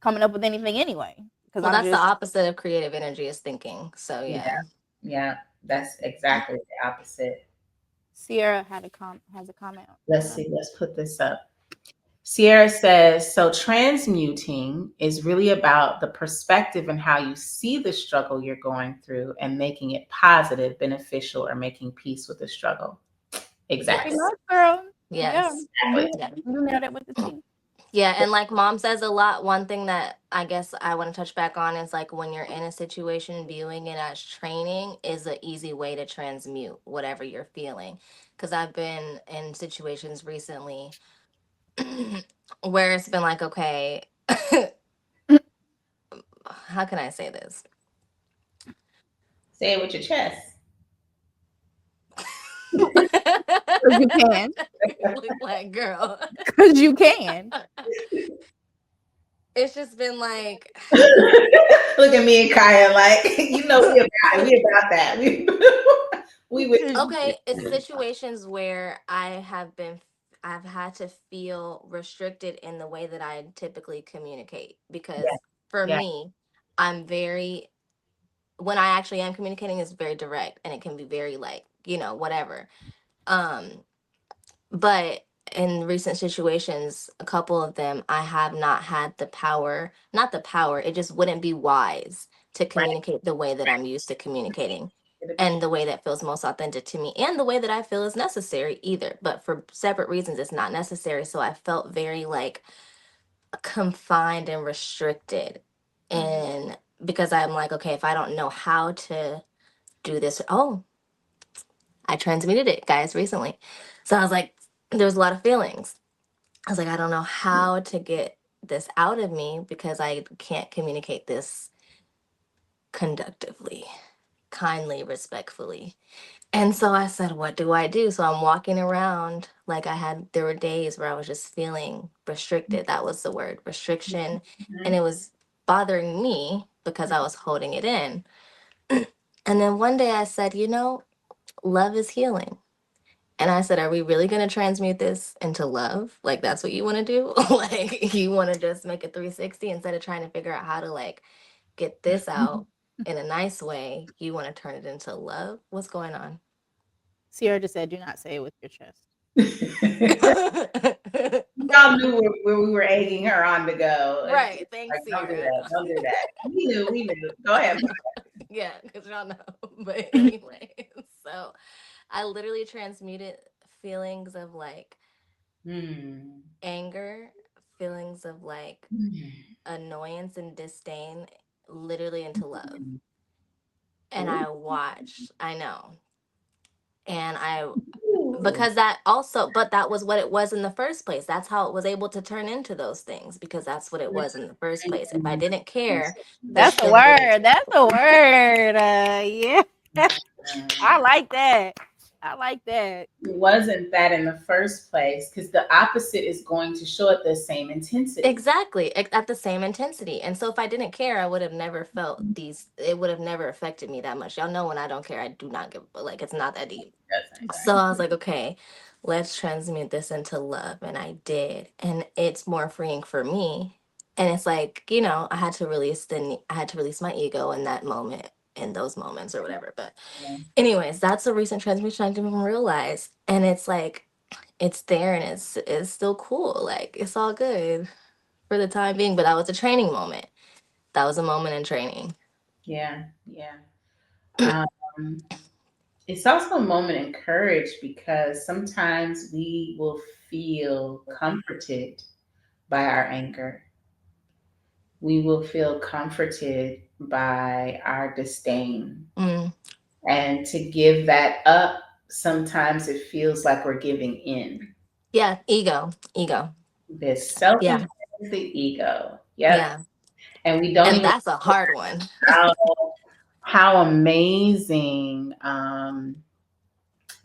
coming up with anything anyway. Because Well, I'm that's the just opposite of creative energy is thinking. So yeah, yeah. yeah, that's exactly the opposite. Sierra has a comment. Let's see, let's put this up. Sierra says, so transmuting is really about the perspective and how you see the struggle you're going through and making it positive, beneficial, or making peace with the struggle. Pretty Exactly. Yes. much, girl. Yeah, Yes. Exactly. Yeah. you nailed it with the T. Yeah, and like mom says a lot, one thing that I guess I want to touch back on is like when you're in a situation, viewing it as training is an easy way to transmute whatever you're feeling. Because I've been in situations recently where it's been like, okay, how can I say this? Say it with your chest. Because you can. Look like girl. Because you can. It's just been like, Look at me and Kaya like, we about that. We with Because you okay, it's can. situations where I've had to feel restricted in the way that I typically communicate yeah, because for yeah, me, I'm very when I actually am communicating is very direct and it can be very like, whatever. Um but in recent situations, a couple of them I have not had the power, not the power, it just wouldn't be wise to right. communicate the way that I'm used to communicating It'll be and the way that feels most authentic to me and the way that I feel is necessary either. But for separate reasons, it's not necessary. So I felt very like confined and restricted. Mhm. And because I'm like, okay, if I don't know how to do this, oh, I transmuted it, guys, recently. So I was like, there was a lot of feelings. I was like, I don't know how to get this out of me because I can't communicate this conductively, kindly, respectfully. And so I said, what do I do? So I'm walking around like there were days where I was just feeling restricted. That was the word, restriction. And Mhm. it was bothering me because I was holding it in. And then one day I said, love is healing. And I said, are we really going to transmute this into love? Like, that's what you want to do? Like, you want to just make a 360 instead of trying to figure out how to, like, get this out? in a nice way, you want to turn it into love. What's going on? Sierra just said, "Do not say it with your chest." Y'all knew where we were egging her on to go. It's Right. Thanks, like, don't do Sierra. that. Don't do that. We knew. We knew. Go ahead. Yeah, because y'all know. But anyway, so I literally transmuted feelings of like Hmm. anger, feelings of like annoyance and disdain literally into love. And Ooh. I watched, I know. And I, Ooh. because that also, but that was what it was in the first place. That's how it was able to turn into those things because that's what it was in the first place. If I didn't care, those That's a feelings would. word. That's a word. Yeah, I like that. I like that. It wasn't that in the first place because the opposite is going to show at the same intensity. Exactly, at the same intensity. And so if I didn't care, I would have never felt these, it would have never affected me that much. Y'all know when I don't care, I do not give, like, it's not that deep. Doesn't. So I was like, okay, let's transmute this into love. And I did. And it's more freeing for me. And it's like, I had to release I had to release my ego in that moment, in those moments or whatever. But Yeah. anyways, that's a recent transmutation I didn't even realize. And it's like, it's there and it's still cool. Like it's all good for the time being. But that was a training moment. That was a moment in training. Yeah. Yeah. Um, it's also a moment in courage because sometimes we will feel comforted by our anger. We will feel comforted by our disdain. Mm. And to give that up, sometimes it feels like we're giving in. Yeah, ego. This self Yeah, inflicted ego. Yep. yeah. And we don't And even that's a hard one. know how amazing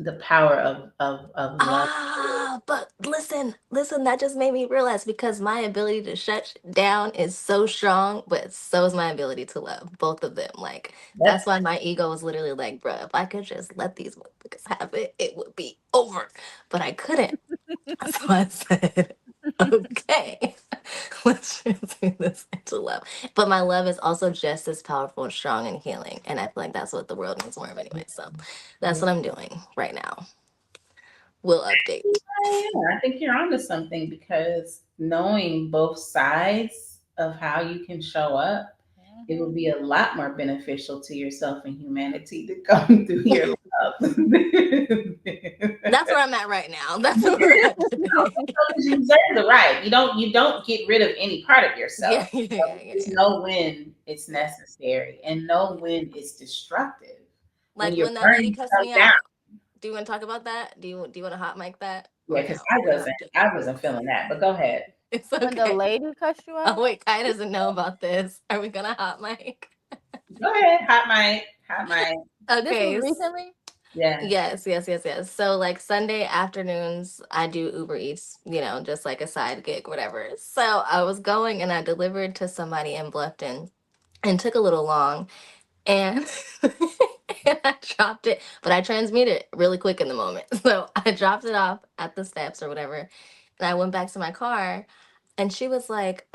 the power of love. But listen, that just made me realize because my ability to shut down is so strong, but so is my ability to love, both of them. Like, that's That's why my ego was literally like, bro, if I could just let these motherfuckers have it, it would be over. But I couldn't. So I said, okay, let's transmute this into love. But my love is also just as powerful and strong and healing. And I feel like that's what the world needs more of anyway. So that's yeah, what I'm doing right now. We'll update. yeah, I think you're onto something because knowing both sides of how you can show up, it would Mhm. be a lot more beneficial to yourself and humanity to go through your love. That's where I'm at right now. That's where we're at today. Because you deserve the right. You don't get rid of any part of Yeah, yourself. yeah, yeah, yeah, Just yeah. know when it's necessary and know when it's destructive. When Like you're when that lady burning cussed yourself me down. out. Do you want to talk about that? Do you want to hot mic that Yeah, or because no? We're gonna have to. I wasn't feeling that. But go ahead. It's When the okay. lady cussed you Oh out? wait, Kai doesn't know about this. Are we gonna hot mic? Go ahead. Hot mic. Hot mic. This was Okay. recently? Yeah. Yes. So like Sunday afternoons, I do Uber Eats, just like a side gig, whatever. So I was going and I delivered to somebody in Bluffton and took a little long and and I dropped it, but I transmuted it really quick in the moment. So I dropped it off at the steps or whatever, and I went back to my car, and she was like,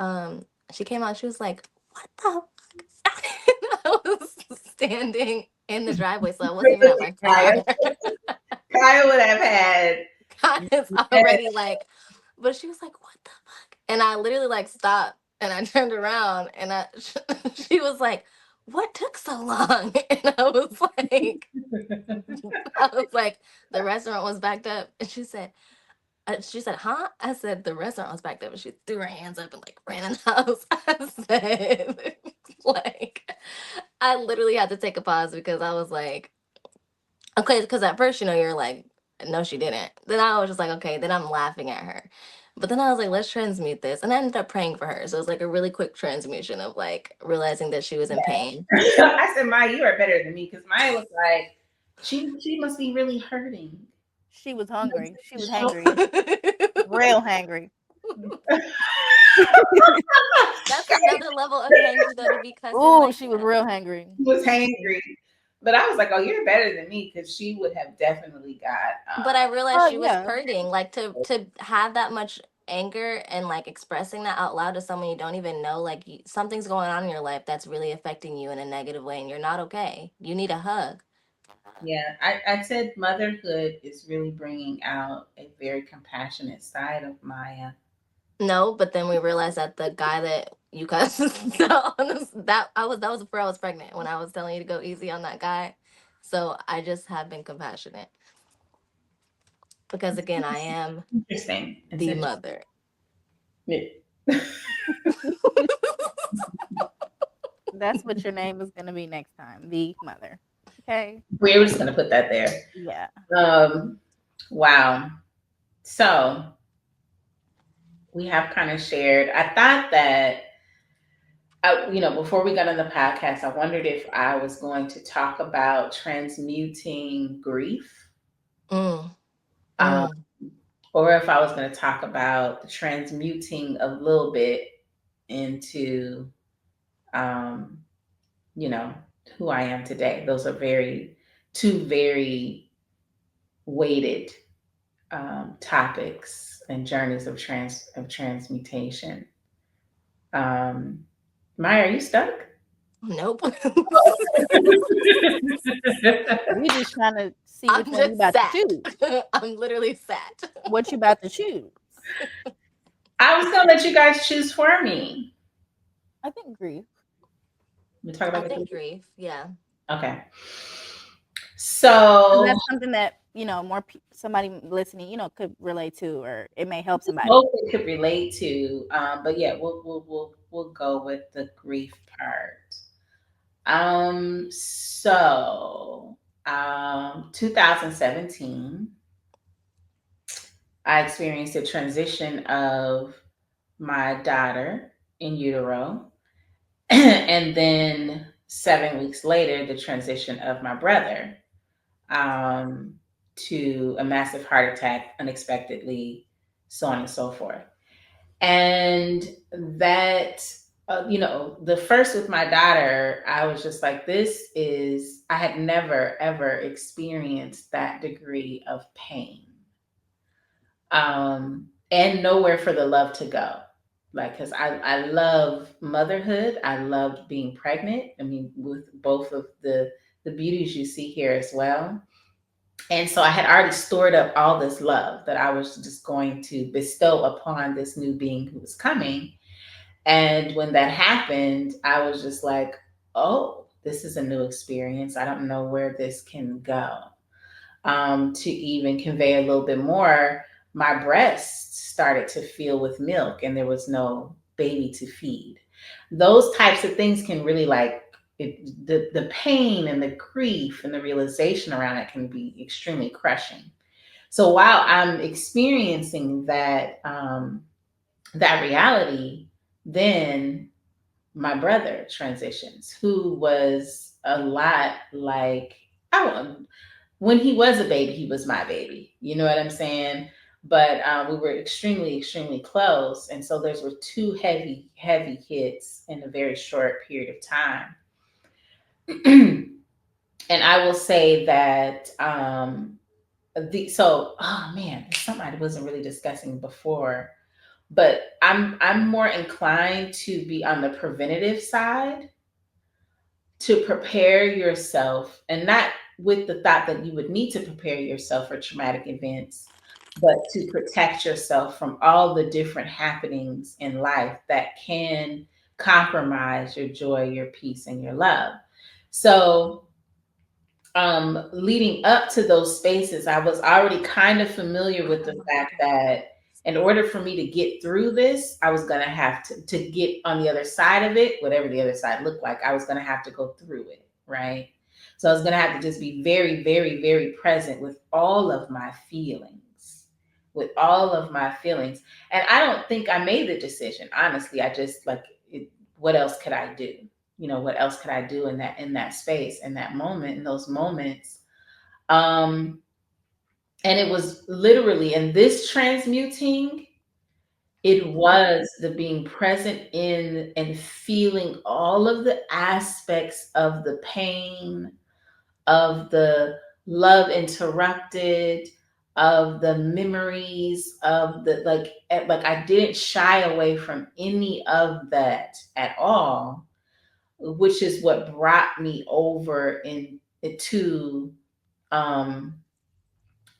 she came out, she was like, "What the?" Fuck?" I was standing in the driveway, so I wasn't even at my Kaya, car. Kaya would have had. God is already like, but she was like, "What the fuck?" And I literally like stopped and I turned around and she was like, "What took so long?" And I was like, the restaurant was backed up, and she said, "Huh?" I said, "The restaurant was backed up," and she threw her hands up and like ran in the house. I said, like, I literally had to take a pause because I was like, okay, because at first, you're like, no, she didn't. Then I was just like, okay, then I'm laughing at her. But then I was like, let's transmute this. And I ended up praying for her. So it was like a really quick transmutation of like realizing that she was in pain. I said, Maya, you are better than me because Maya was like, she must be really hurting. She was hungry. She was So- hangry. Real hangry. That's another level of hangry though to be cussing Ooh, like she was that. real hangry. She was hangry. But I was like, oh, you're better than me because she would have definitely got But I realized Oh she was yeah. hurting. Like to have that much anger and like expressing that out loud to someone you don't even know, like something's going on in your life that's really affecting you in a negative way and you're not okay. You need a hug. Yeah, I said motherhood is really bringing out a very compassionate side of Maya. No, but then we realized that the guy that you guys that was before I was pregnant when I was telling you to go easy on that guy. So I just have been compassionate because again, I am Interesting. It's the interesting. mother. That's what your name is going to be next time, the mother. Okay. We're just gonna put that there. Yeah. Um, wow. So we have kind of shared. I thought that, before we got on the podcast, I wondered if I was going to talk about transmuting grief, Mm, um, mm. or if I was going to talk about transmuting a little bit into, um, you know, who I am today. Those are two very weighted topics and journeys of transmutation. Um, Maya, are you stuck? Nope. We just trying to see which I'm one you just about to sat. choose. I'm literally sat. What you about to choose? I was gonna let you guys choose for me. I think grief. We talk I about the think grief. Yeah. okay. 'Cause So that's something that, somebody listening, could relate to, or it may help somebody. both we could relate to, but yeah, we'll go with the grief part. 2017, I experienced a transition of my daughter in utero, and then 7 weeks later, the transition of my brother, to a massive heart attack unexpectedly, so on and so forth. And that, the first with my daughter, I was just like, I had never, ever experienced that degree of pain. And nowhere for the love to go. Like, because I love motherhood. I loved being pregnant. I mean, with both of the beauties you see here as well. And so I had already stored up all this love that I was just going to bestow upon this new being who was coming. And when that happened, I was just like, oh, this is a new experience. I don't know where this can go. To even convey a little bit more, my breasts started to fill with milk and there was no baby to feed. Those types of things can really the pain and the grief and the realization around it can be extremely crushing. So while I'm experiencing that reality, then my brother transitions, who was a lot like, I don't, when he was a baby, he was my baby. You know what I'm saying? But we were extremely, extremely close. And so those were two heavy, heavy hits in a very short period of time. And I will say that, oh man, it's something I wasn't really discussing before, but I'm more inclined to be on the preventative side, to prepare yourself, and not with the thought that you would need to prepare yourself for traumatic events, but to protect yourself from all the different happenings in life that can compromise your joy, your peace, and your love. So, leading up to those spaces, I was already kind of familiar with the fact that in order for me to get through this, I was going to have to get on the other side of it, whatever the other side looked like, I was going to have to go through it, right? So I was going to have to just be very, very, very present with all of my feelings, with all of my feelings. And I don't think I made the decision, honestly. I just what else could I do? What else could I do in that space, in that moment, in those moments? And it was literally in this transmuting, it was the being present in and feeling all of the aspects of the pain, of the love interrupted, of the memories of the like I didn't shy away from any of that at all, which is what brought me over into um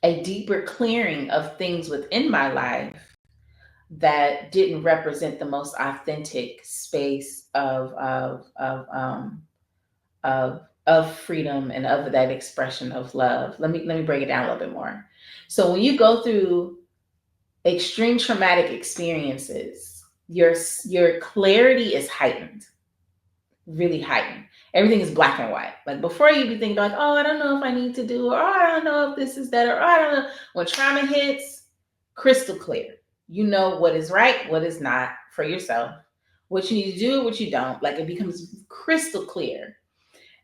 a deeper clearing of things within my life that didn't represent the most authentic space of freedom and of that expression of love. Let me break it down a little bit more. So when you go through extreme traumatic experiences, your clarity is heightened, really heightened. Everything is black and white. Like before you be thinking like, oh, I don't know if I need to do, or oh, I don't know if this is that, or oh, I don't know. When trauma hits, crystal clear. You know what is right, what is not for yourself, what you need to do, what you don't. Like it becomes crystal clear.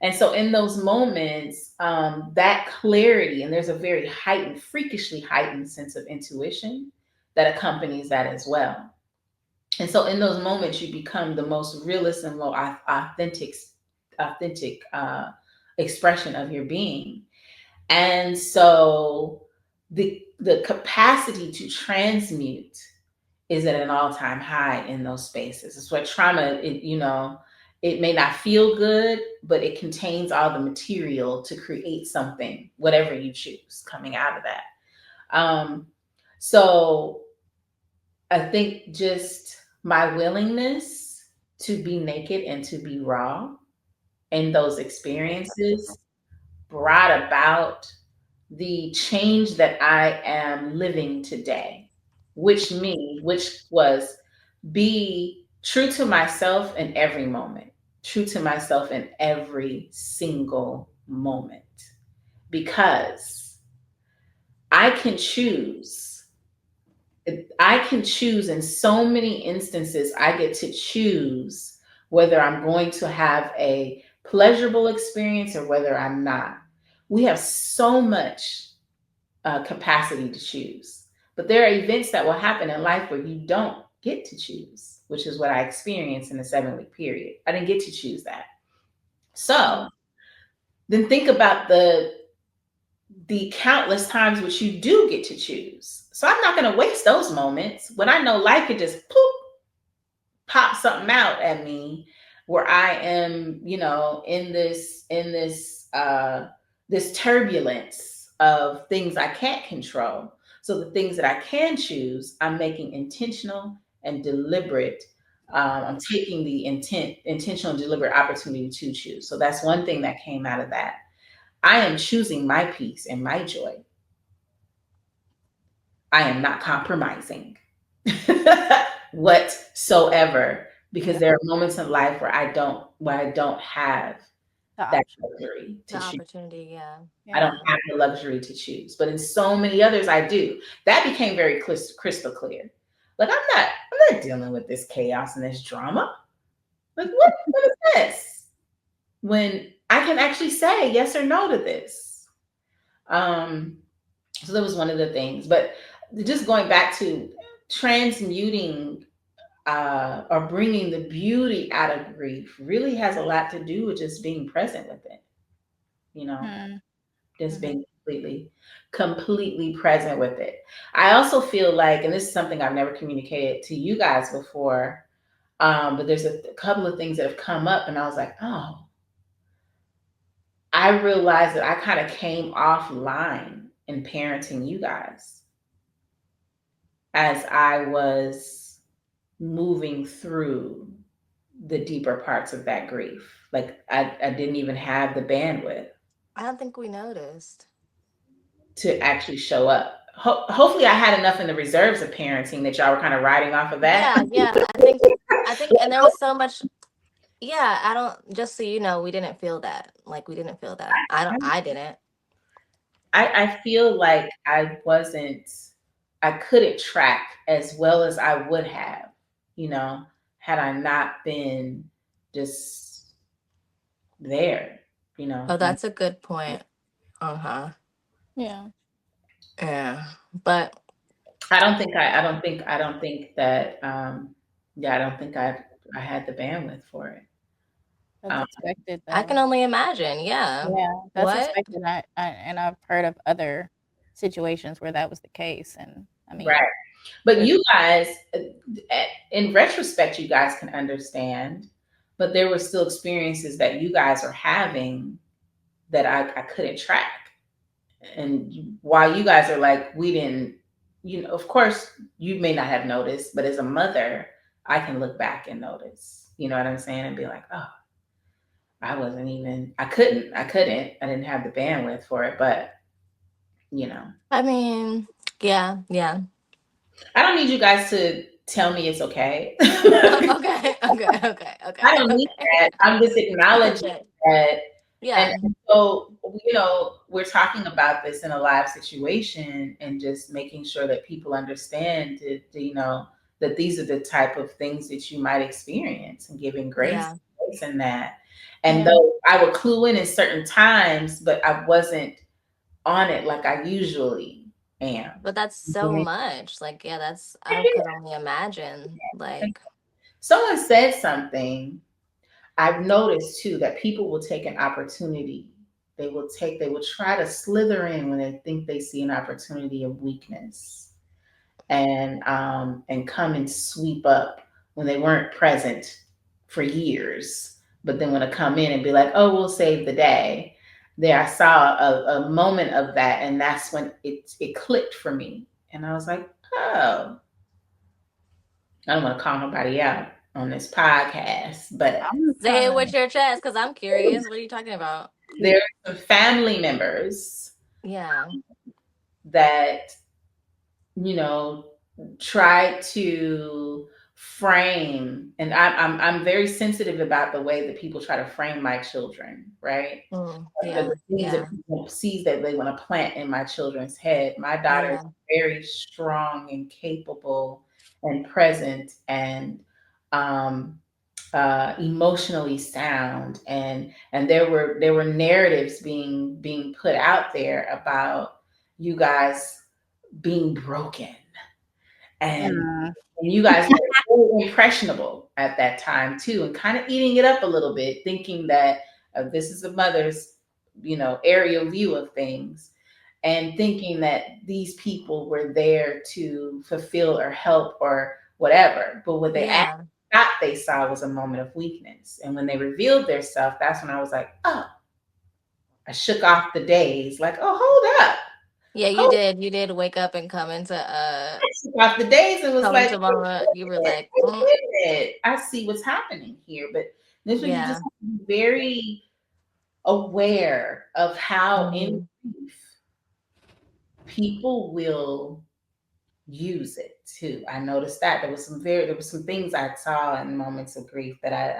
And so in those moments, that clarity, and there's a very heightened, freakishly heightened sense of intuition that accompanies that as well. And so in those moments, you become the most realist and low authentic expression of your being. And so the capacity to transmute is at an all-time high in those spaces. It's what trauma, it may not feel good, but it contains all the material to create something, whatever you choose coming out of that. So I think just my willingness to be naked and to be raw in those experiences brought about the change that I am living today, which was be true to myself in every moment, true to myself in every single moment, because I can choose. I can choose in so many instances. I get to choose whether I'm going to have a pleasurable experience or whether I'm not. We have so much capacity to choose. But there are events that will happen in life where you don't get to choose, which is what I experienced in the 7-week period. I didn't get to choose that. So then think about the countless times which you do get to choose. So I'm not going to waste those moments when I know life could just poof, pop something out at me where I am, in this turbulence of things I can't control. So the things that I can choose, I'm making intentional and deliberate. I'm taking the intentional and deliberate opportunity to choose. So that's one thing that came out of that. I am choosing my peace and my joy. I am not compromising whatsoever, because there are moments in life where I don't have that luxury The to choose. opportunity, yeah. I don't have the luxury to choose, but in so many others I do. That became very crystal clear. Like I'm not dealing with this chaos and this drama. Like what is this? When I can actually say yes or no to this. So that was one of the things. But just going back to transmuting or bringing the beauty out of grief really has a lot to do with just being present with it. You know, just being completely present with it. I also feel like, and this is something I've never communicated to you guys before, but there's a couple of things that have come up, and I was like, oh, I realized that I kind of came offline in parenting you guys as I was moving through the deeper parts of that grief. Like I didn't even have the bandwidth I don't think we noticed. to actually show up. Hopefully I had enough in the reserves of parenting that y'all were kind of riding off of that. Yeah. I think and there was so much. Yeah, I don't, just so you know, we didn't feel that. Like we didn't feel that. I didn't. I feel like I couldn't track as well as I would have, had I not been just there, Oh, when that's a good point. Uh-huh. Yeah. Yeah. But I don't think that, yeah, I don't think I had the bandwidth for it. That's Um, expected I can though. only imagine. Yeah. Yeah, that's What? expected. And I've heard of other situations where that was the case. And I mean, Right. But there's you guys, in retrospect, you guys can understand, but there were still experiences that you guys are having that I couldn't track. And while you guys are like, we didn't, of course, you may not have noticed, but as a mother, I can look back and notice, you know what I'm saying? And be like, oh, I wasn't even, I didn't have the bandwidth for it, but, you know, I mean, yeah, yeah. I don't need you guys to tell me it's okay. Okay, okay, okay, I okay, don't need okay. that. I'm just acknowledging Okay. that. And Yeah, so, we're talking about this in a live situation and just making sure that people understand that these are the type of things that you might experience and giving yeah. grace in that. And yeah. though I would clue in at certain times, but I wasn't on it like I usually am. But that's so much. Like, yeah, that's I could only imagine. Like, Someone said something. I've noticed too that people will take an opportunity. They will try to slither in when they think they see an opportunity of weakness and come and sweep up when they weren't present for years. But then want to come in and be like, oh, we'll save the day. There I saw a moment of that, and that's when it clicked for me. And I was like, oh, I don't want to call nobody out on this podcast, but I'm just say it trying with your chest because I'm curious. What are you talking about? there are some family members Yeah, that you know try to frame, and I'm very sensitive about the way that people try to frame my children, right? yeah, The things that yeah, people sees that they want to plant in my children's head. My daughter is yeah, very strong and capable and present and um emotionally sound, and there were narratives being put out there about you guys being broken, and to. you guys were very impressionable at that time too, and kind of eating it up a little bit, thinking that this is a mother's aerial view of things, and thinking that these people were there to fulfill or help or whatever. But what they actually yeah, thought they saw was a moment of weakness. And when they revealed their self, that's when I was like, oh, I shook off the days, like, oh, hold up. yeah. You Hold did. You did wake up and I shook off the days and was come like, into mama. You were like, wait a minute. I see what's happening here. But this one, you just yeah, have to be very aware of how in hmm, grief people will use it too. I noticed that there was some things I saw in moments of grief that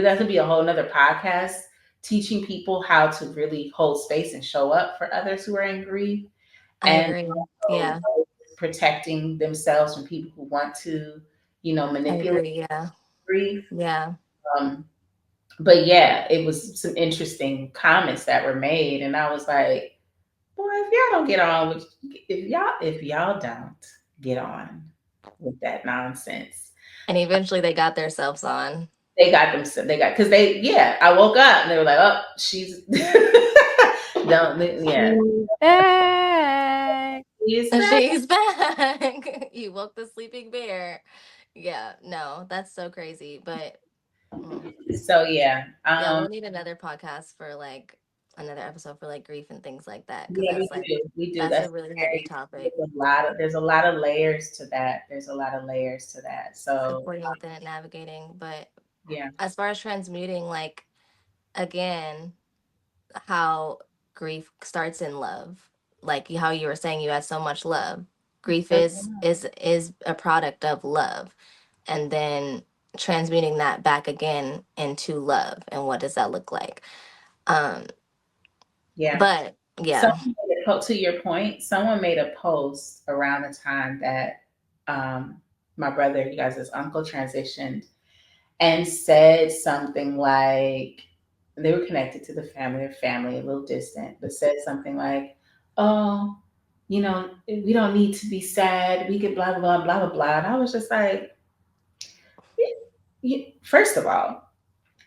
that could be a whole nother podcast, teaching people how to really hold space and show up for others who are in grief, I and agree. also Yeah, protecting themselves from people who want to, I manipulate agree. Yeah, grief. yeah. Um, but yeah, it was some interesting comments that were made, and I was like, boy, if y'all don't get on with if y'all don't get on with that nonsense, And eventually they got themselves on. because I woke up and they were like, oh, she's don't yeah, She's back. she's back. She's back. You woke the sleeping bear. Yeah, no, that's so crazy. But mm, So yeah, yeah, we'll need another podcast for like another episode for like grief and things like that because yeah, we that's like do, we do. that's a That's really heavy very topic. there's a lot of layers to that. There's a lot of layers to that. So Supporting within it, navigating. But yeah, as far as transmuting, like again, how grief starts in love. Like how you were saying you had so much love. Grief is a product of love. And then transmuting that back again into love. And what does that look like? Um, yeah. but Someone yeah. to your point, someone made a post around the time that my brother, you guys, his uncle transitioned, and said something like, they were connected to the family, their family, a little distant, but said something like, oh, we don't need to be sad. We could blah, blah, blah, blah, blah, blah. And I was just like, first of all,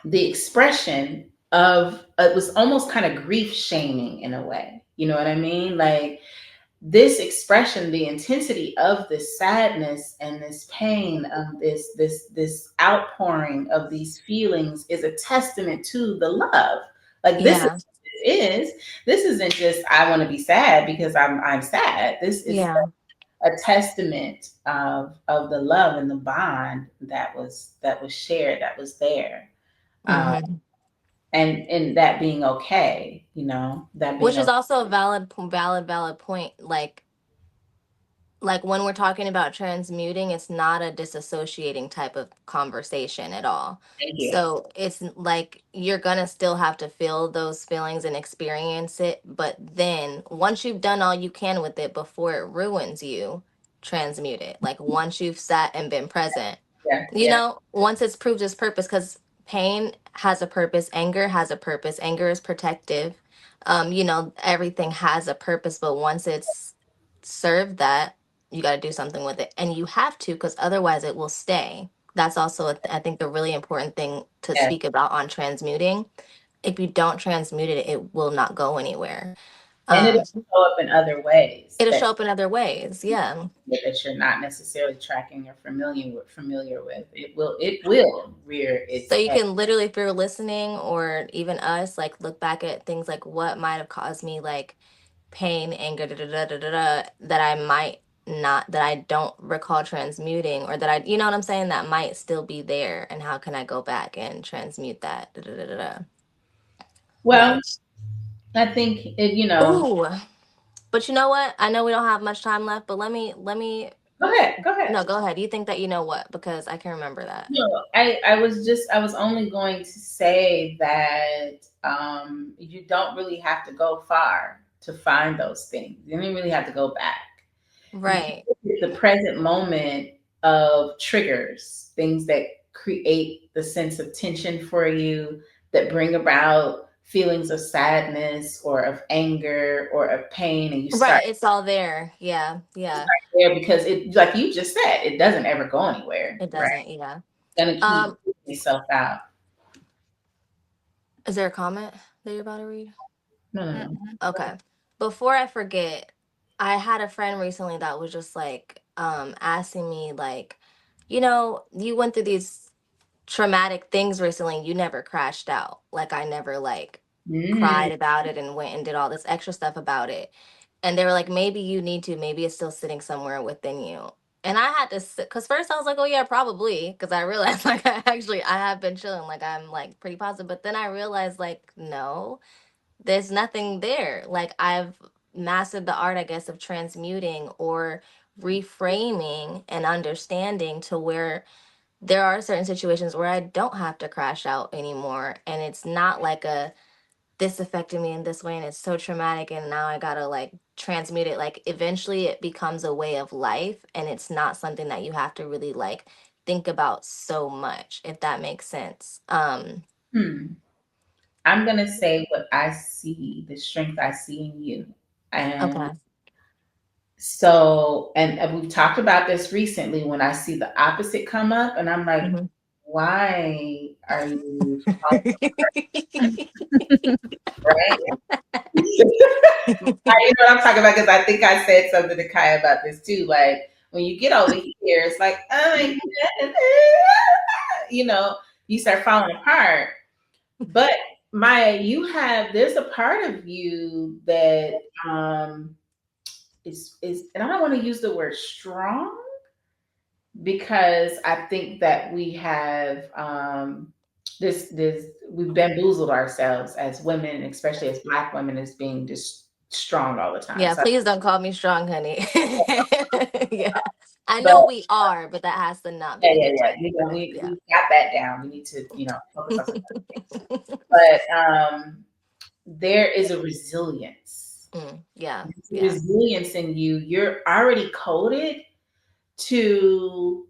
the expression of it was almost kind of grief shaming in a way. You know what I mean? Like this expression, the intensity of this sadness and this pain, this outpouring of these feelings is a testament to the love. Like Yeah. this isn't just I want to be sad because I'm sad. This is Yeah. a testament of the love and the bond that was shared, that was there. Um, Hmm. and that being okay, you know, that being Which is okay. also a valid point. Like when we're talking about transmuting, it's not a disassociating type of conversation at all. Thank you. So it's like you're gonna still have to feel those feelings and experience it, but then once you've done all you can with it before it ruins you, transmute it. Like once you've sat and been present, Yeah, you yeah, know, once it's proved its purpose, because pain has a purpose, anger has a purpose, anger is protective. You know, everything has a purpose, but once it's served that, you got to do something with it, and you have to, because otherwise it will stay. That's also I think the really important thing to yeah. speak about on transmuting. If you don't transmute it, it will not go anywhere. And it'll um show up in other ways it'll show up in other ways, yeah. that you're not necessarily tracking or familiar with. It will rear So its you head. can literally, if you're listening, or even us, like look back at things like what might have caused me like pain, anger, that I might not, that I don't recall transmuting, or that I, you know what I'm saying, that might still be there, and how can I go back and transmute that? Well, But I think it, you know, ooh, but you know what? I know we don't have much time left, but let me. go ahead, go ahead. No, go ahead. You think that you know what? Because I can remember that. No, I was only going to say that you don't really have to go far to find those things. You don't really have to go back. You can Right. look at the present moment of triggers, things that create the sense of tension for you, that bring about feelings of sadness or of anger or of pain, and you start Right. It's all there. Yeah. Yeah. there because it, like you just said, it doesn't ever go anywhere, It right? doesn't. Yeah. It's gonna keep Um. itself out. Is there a comment that you're about to read? No, no, no. Mm-mm. Okay. Before I forget, I had a friend recently that was just like asking me like, you know, you went through these traumatic things recently, you never crashed out. Like I never like Mm, cried about it and went and did all this extra stuff about it. And they were like, maybe you need to, maybe it's still sitting somewhere within you. And I had to sit, because first I was like, oh yeah, probably, because I realized like I have been chilling, like I'm like pretty positive. But then I realized like no, there's nothing there. Like I've mastered the art, I guess, of transmuting or reframing and understanding to where there are certain situations where I don't have to crash out anymore. And it's not like a this affected me in this way and it's so traumatic and now I gotta like transmute it. Like eventually it becomes a way of life and it's not something that you have to really like think about so much, if that makes sense. hmm. I'm gonna say what I see, the strength I see in you. And Okay. so, and we've talked about this recently when I see the opposite come up, and I'm like, Mhm. why are you right? You know what I'm talking about? Because I think I said something to Kai about this too. Like when you get over here, it's like, oh my goodness, you know, you start falling apart. But Maya, there's a part of you that is, and I don't want to use the word strong because I think that we have this we've bamboozled ourselves as women, especially as Black women, as being just strong all the time. Yeah, So, please don't call me strong, honey. Yeah. I but know we are, but that has to not yeah, be yeah, the yeah. type. You know, Yeah. we got that down. We need to, focus on something. But there is a resilience. Yeah. There's a Yeah. resilience in you. You're already coded to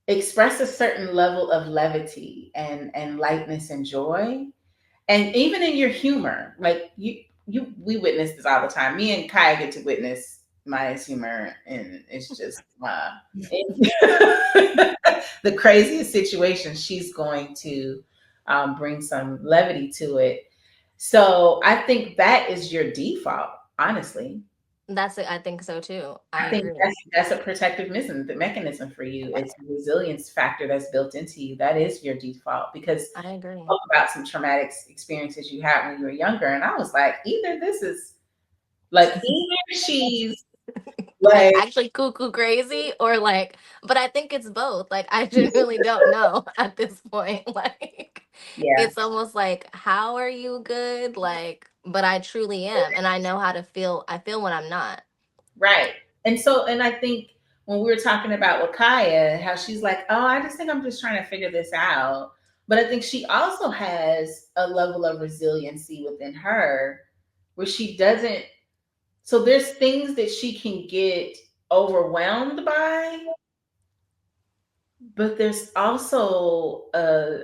express a certain level of levity and lightness and joy, and even in your humor, like we witness this all the time. Me and Kai get to witness Maya's humor, and it's just the craziest situation she's going to bring some levity to it. So I think that is your default, honestly. That's it. I think so too. I I think agree. that's a protective mechanism for you. It's a resilience factor that's built into you. That is your default because I agree. talk about some traumatic experiences you had when you were younger, and I was like, either this is like either she's Like like actually cuckoo crazy or like, but I think it's both. Like I genuinely don't know at this point. Like yeah, it's almost like how are you good? Like, but I truly am and I know how to feel. I feel when I'm not. right. And so, and I think when we were talking about Wakaya, how she's like, oh, I just think I'm just trying to figure this out. But I think she also has a level of resiliency within her where she doesn't. So there's things that she can get overwhelmed by, but there's also a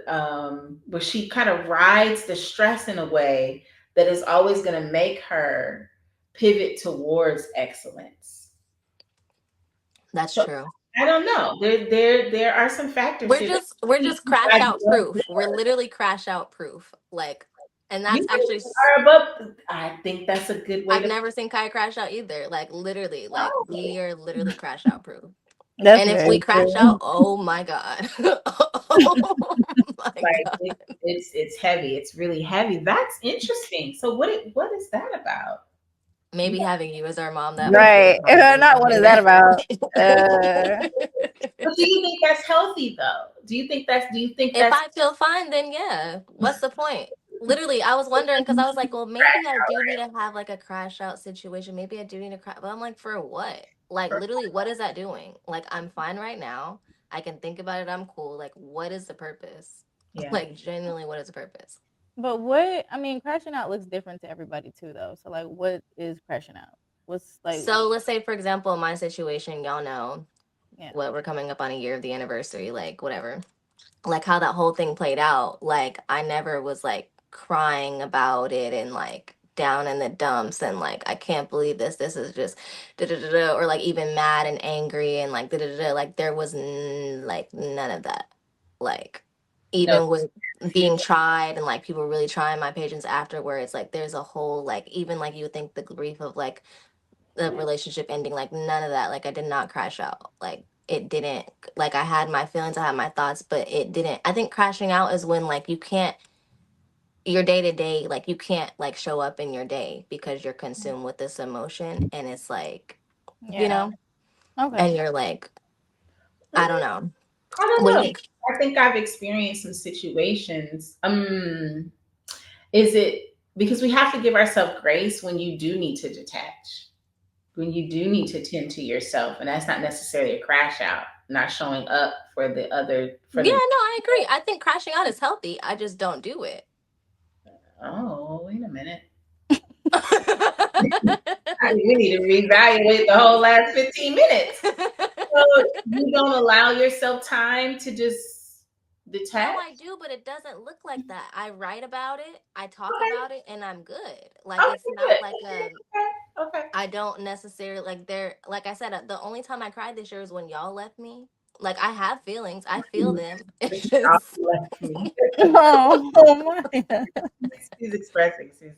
where she kind of rides the stress in a way that is always going to make her pivot towards excellence. That's So true. I don't know. There are some factors here that We're you just crash guys out proof. We're literally crash out proof. Like, and you that's actually are above. I think that's a good way I've to. never seen Kai crash out either. Like literally, like Oh, we are literally crash out proof. That's And if we very crash true. out, oh my god. Oh my like god. it's heavy. It's really heavy. That's interesting. So what is that about? You Maybe having you as our mom that way would Right. probably Not what is remind that about? But do you think that's healthy though? Do you think that's If I feel fine, then yeah. What's the point? Literally, I was wondering because I was like, well, maybe crash I out, do need to have like a crash out situation. Maybe I do need to crash. But I'm like, for what? Like, right? literally, what is that doing? Like, I'm fine right now. I can think about it. I'm cool. Like, what is the purpose? Yeah. Like, genuinely, what is the purpose? But what I mean, crashing out looks different to everybody too, though. So like, what is crashing out? What's like, So, let's say, for example, in my situation, y'all know yeah, what we're coming up on a year of the anniversary, like, whatever. Like how that whole thing played out, like I never was like crying about it and like down in the dumps and like I can't believe this is just da da da da, or like even mad and angry and like da da da da. Like there was like none of that. Like No. even with being tried and like people really trying my patience afterwards, like there's a whole like even like you would think the grief of like the relationship ending, like none of that. Like I did not crash out. Like it didn't, like I had my feelings, I had my thoughts, but it didn't. I think crashing out is when like you can't your day to day, like you can't like show up in your day because you're consumed with this emotion and it's like, you yeah, know, okay. and you're like, Let I don't me know. I don't When know. you I think I've experienced some situations. Is it because we have to give ourselves grace when you do need to detach, when you do need to tend to yourself, and that's not necessarily a crash out, not showing up for the other yeah, for no, the. I agree. I think crashing out is healthy. I just don't do it. Oh, wait a minute. We need to reevaluate the whole last 15 minutes. So you don't allow yourself time to just No, detach? I do, but it doesn't look like that. I write about it, I talk Okay. about it, and I'm good. Like Okay, it's not good. like a Okay. Okay. I don't necessarily like there like I said the only time I cried this year was when y'all left me. Like I have feelings. I feel them. It's Y'all just left me. Oh my. She's expressing. She's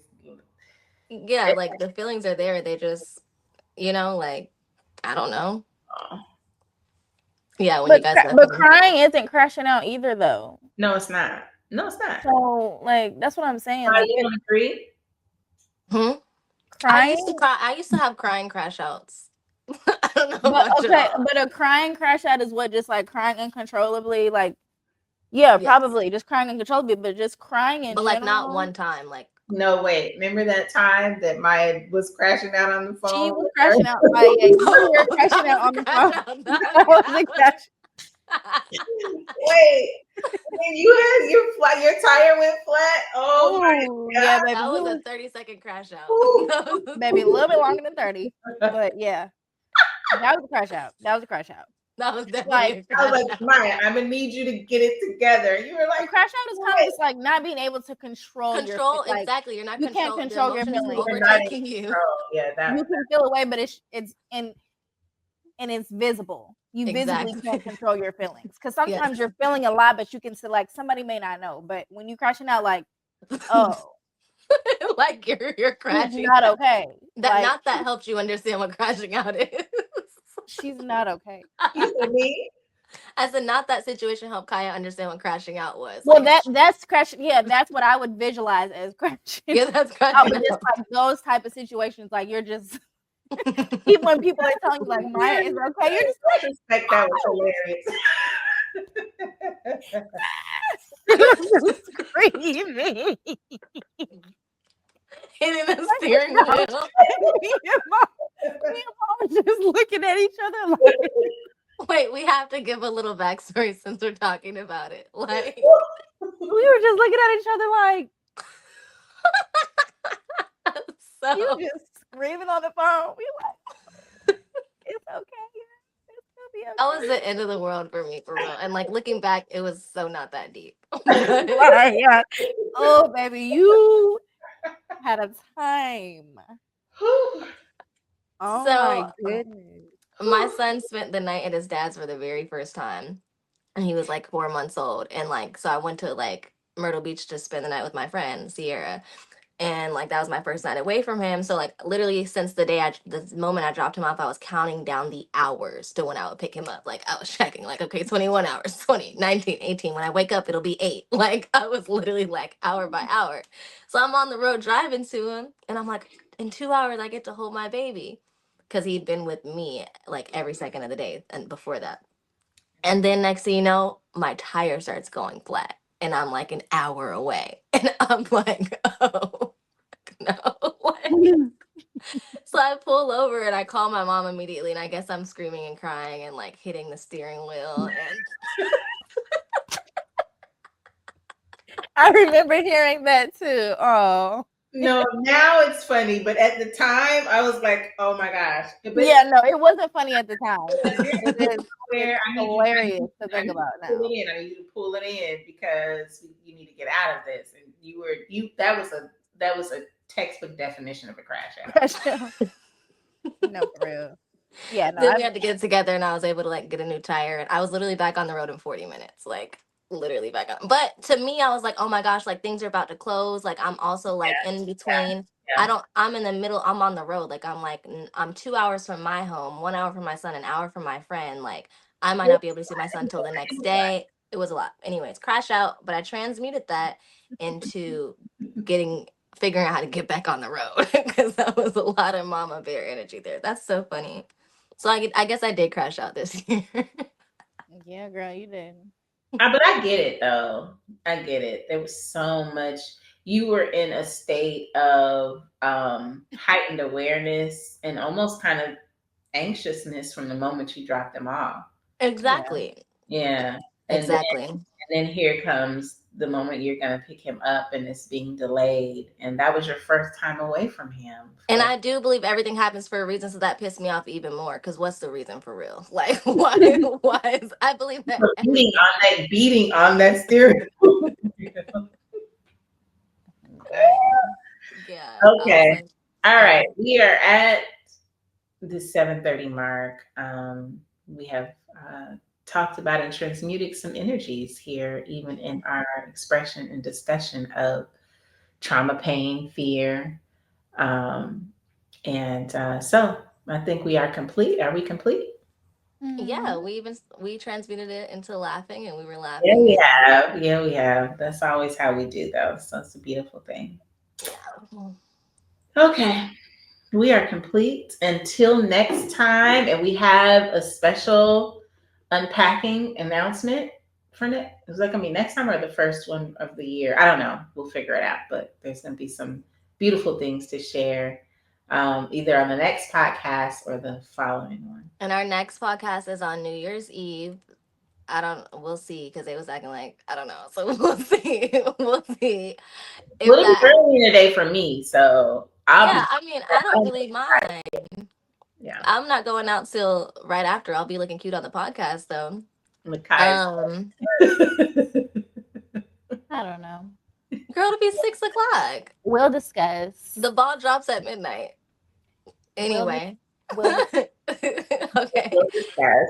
yeah, like the feelings are there. They just, like I don't know. Yeah, when you guys left But me. crying isn't crashing out either, though. no, it's not. No, it's not. So like, that's what I'm saying. Why Like, you don't agree? Hmm? I used to crying. cry. I used to have crying crash outs. I don't know But about okay, y'all. but a crying crash out is what, just like crying uncontrollably, like, yeah, Yes. probably just crying uncontrollably, but just crying in But like not general. one time. Like No, wait. Remember that time that Maya was crashing out on the She phone was with her? crashing out. Like, yeah, you were oh, crashing that out was a on the crash phone. out. That was a crash. Wait, when you had your tire went flat. Oh Oh my yeah, baby, That we was a was 30-second crash out. god. maybe a little bit longer than 30, but yeah, that was a crash out. That was a crash out. That was definitely Like, a I was crash like, out. Maya, I'm gonna need you to get it together. You were a like, crash out is kind of wait, just like not being able to control your Control, like, exactly. You're not you can't control. The control your emotion is you feelings. were not in overtaking you. control. Yeah, You that. can feel away, but it's and it's visible. You visibly can't Exactly. control your feelings because Yes. sometimes you're feeling a lot, but you can see, like, somebody may not know. But when you crashing out, like, oh, Like you're She's crashing not out. okay. That Like, not that helps you understand what crashing out is. she's not okay. You said me? I said not that situation helped Kaya understand what crashing out was. Well, Like, that's crashing. Yeah, that's what I would visualize as crashing. yeah, that's But crashing just out. like those type of situations, like you're just even when people are telling you like Maya is okay, you're just I suspect that was hilarious. screaming. Hitting the steering wheel. Me and mom was just looking at each other like Wait, we have to give a little backstory since we're talking about it. Like, we were just looking at each other like you so just screaming on the phone. We like it's okay. It's gonna be that was okay. the end of the world for me, for real. And like looking back, it was so not that deep. Right, yeah. Oh baby, you had a time. Oh my So goodness. my son spent the night at his dad's for the very first time. And he was like 4 months old. And like, so I went to like Myrtle Beach to spend the night with my friend, Sierra. And like that was my first night away from him. So like literally since the moment I dropped him off, I was counting down the hours to when I would pick him up. Like I was checking like, okay, 21 hours, 20, 19, 18. When I wake up, it'll be 8. Like I was literally like hour by hour. So I'm on the road driving to him and I'm like, in 2 hours I get to hold my baby. Cause he'd been with me like every second of the day and before that. And then next thing you know, my tire starts going flat. And I'm like an hour away. And I'm like, oh no. So I pull over and I call my mom immediately. And I guess I'm screaming and crying and like hitting the steering wheel. And I remember hearing that too. Oh. No, now it's funny, but at the time I was like, "Oh my gosh!" But Yeah, no, it wasn't funny at the time. It is where it's I need hilarious to I think need about to pull now. it in. I need you to pull it in because you need to get out of this. And you that was a textbook definition of a crash out. No, for real. Yeah, no, then we had to get it together and I was able to like get a new tire. And I was literally back on the road in 40 minutes. Like literally back on. But to me, I was like, oh my gosh, like things are about to close. Like I'm also like in between. Yeah. I'm in the middle. I'm on the road. Like I'm 2 hours from my home, 1 hour from my son, an hour from my friend. Like I might not be able to see my son till the next day. It was a lot. Anyways, crash out. But I transmuted that into figuring out how to get back on the road because that was a lot of mama bear energy there. That's so funny. So I guess I did crash out this year. Yeah, girl, you did. But I get it though. I get it. There was so much. You were in a state of heightened awareness and almost kind of anxiousness from the moment you dropped them off. Exactly. Yeah. Exactly. And then here comes the moment you're gonna pick him up and it's being delayed. And that was your first time away from him. And I do believe everything happens for a reason, so that pissed me off even more. Because what's the reason for real? Like, why? Why is I believe that beating on that steering wheel. Yeah. Okay. Like, All right. We are at the 7:30 mark. We have talked about and transmuted some energies here, even in our expression and discussion of trauma, pain, fear. So I think we are complete. Are we complete? yeah, we transmuted it into laughing, and we were Yeah, laughing. we have. Yeah, we have. That's always how we do, though. So it's a beautiful thing. Yeah. Okay. We are complete until next time. And we have a special unpacking announcement for next. Is that going to be next time or the first one of the year? I don't know. We'll figure it out. But there's going to be some beautiful things to share either on the next podcast or the following one. And our next podcast is on New Year's Eve. We'll see, because they was acting like, I don't know. So we'll see. We'll see. If Well, it's that, early in the day for me. So yeah, I mean, I don't really mind. Yeah. I'm not going out till right after. I'll be looking cute on the podcast, though. Makai. I don't know. Girl, it'll be 6 o'clock. We'll discuss. The ball drops at midnight. Anyway. We'll Okay. We'll discuss.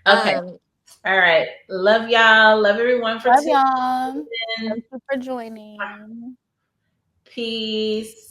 Okay. Um, All right. Love y'all. Love everyone for love tuning y'all. in. Thank you for joining. Peace.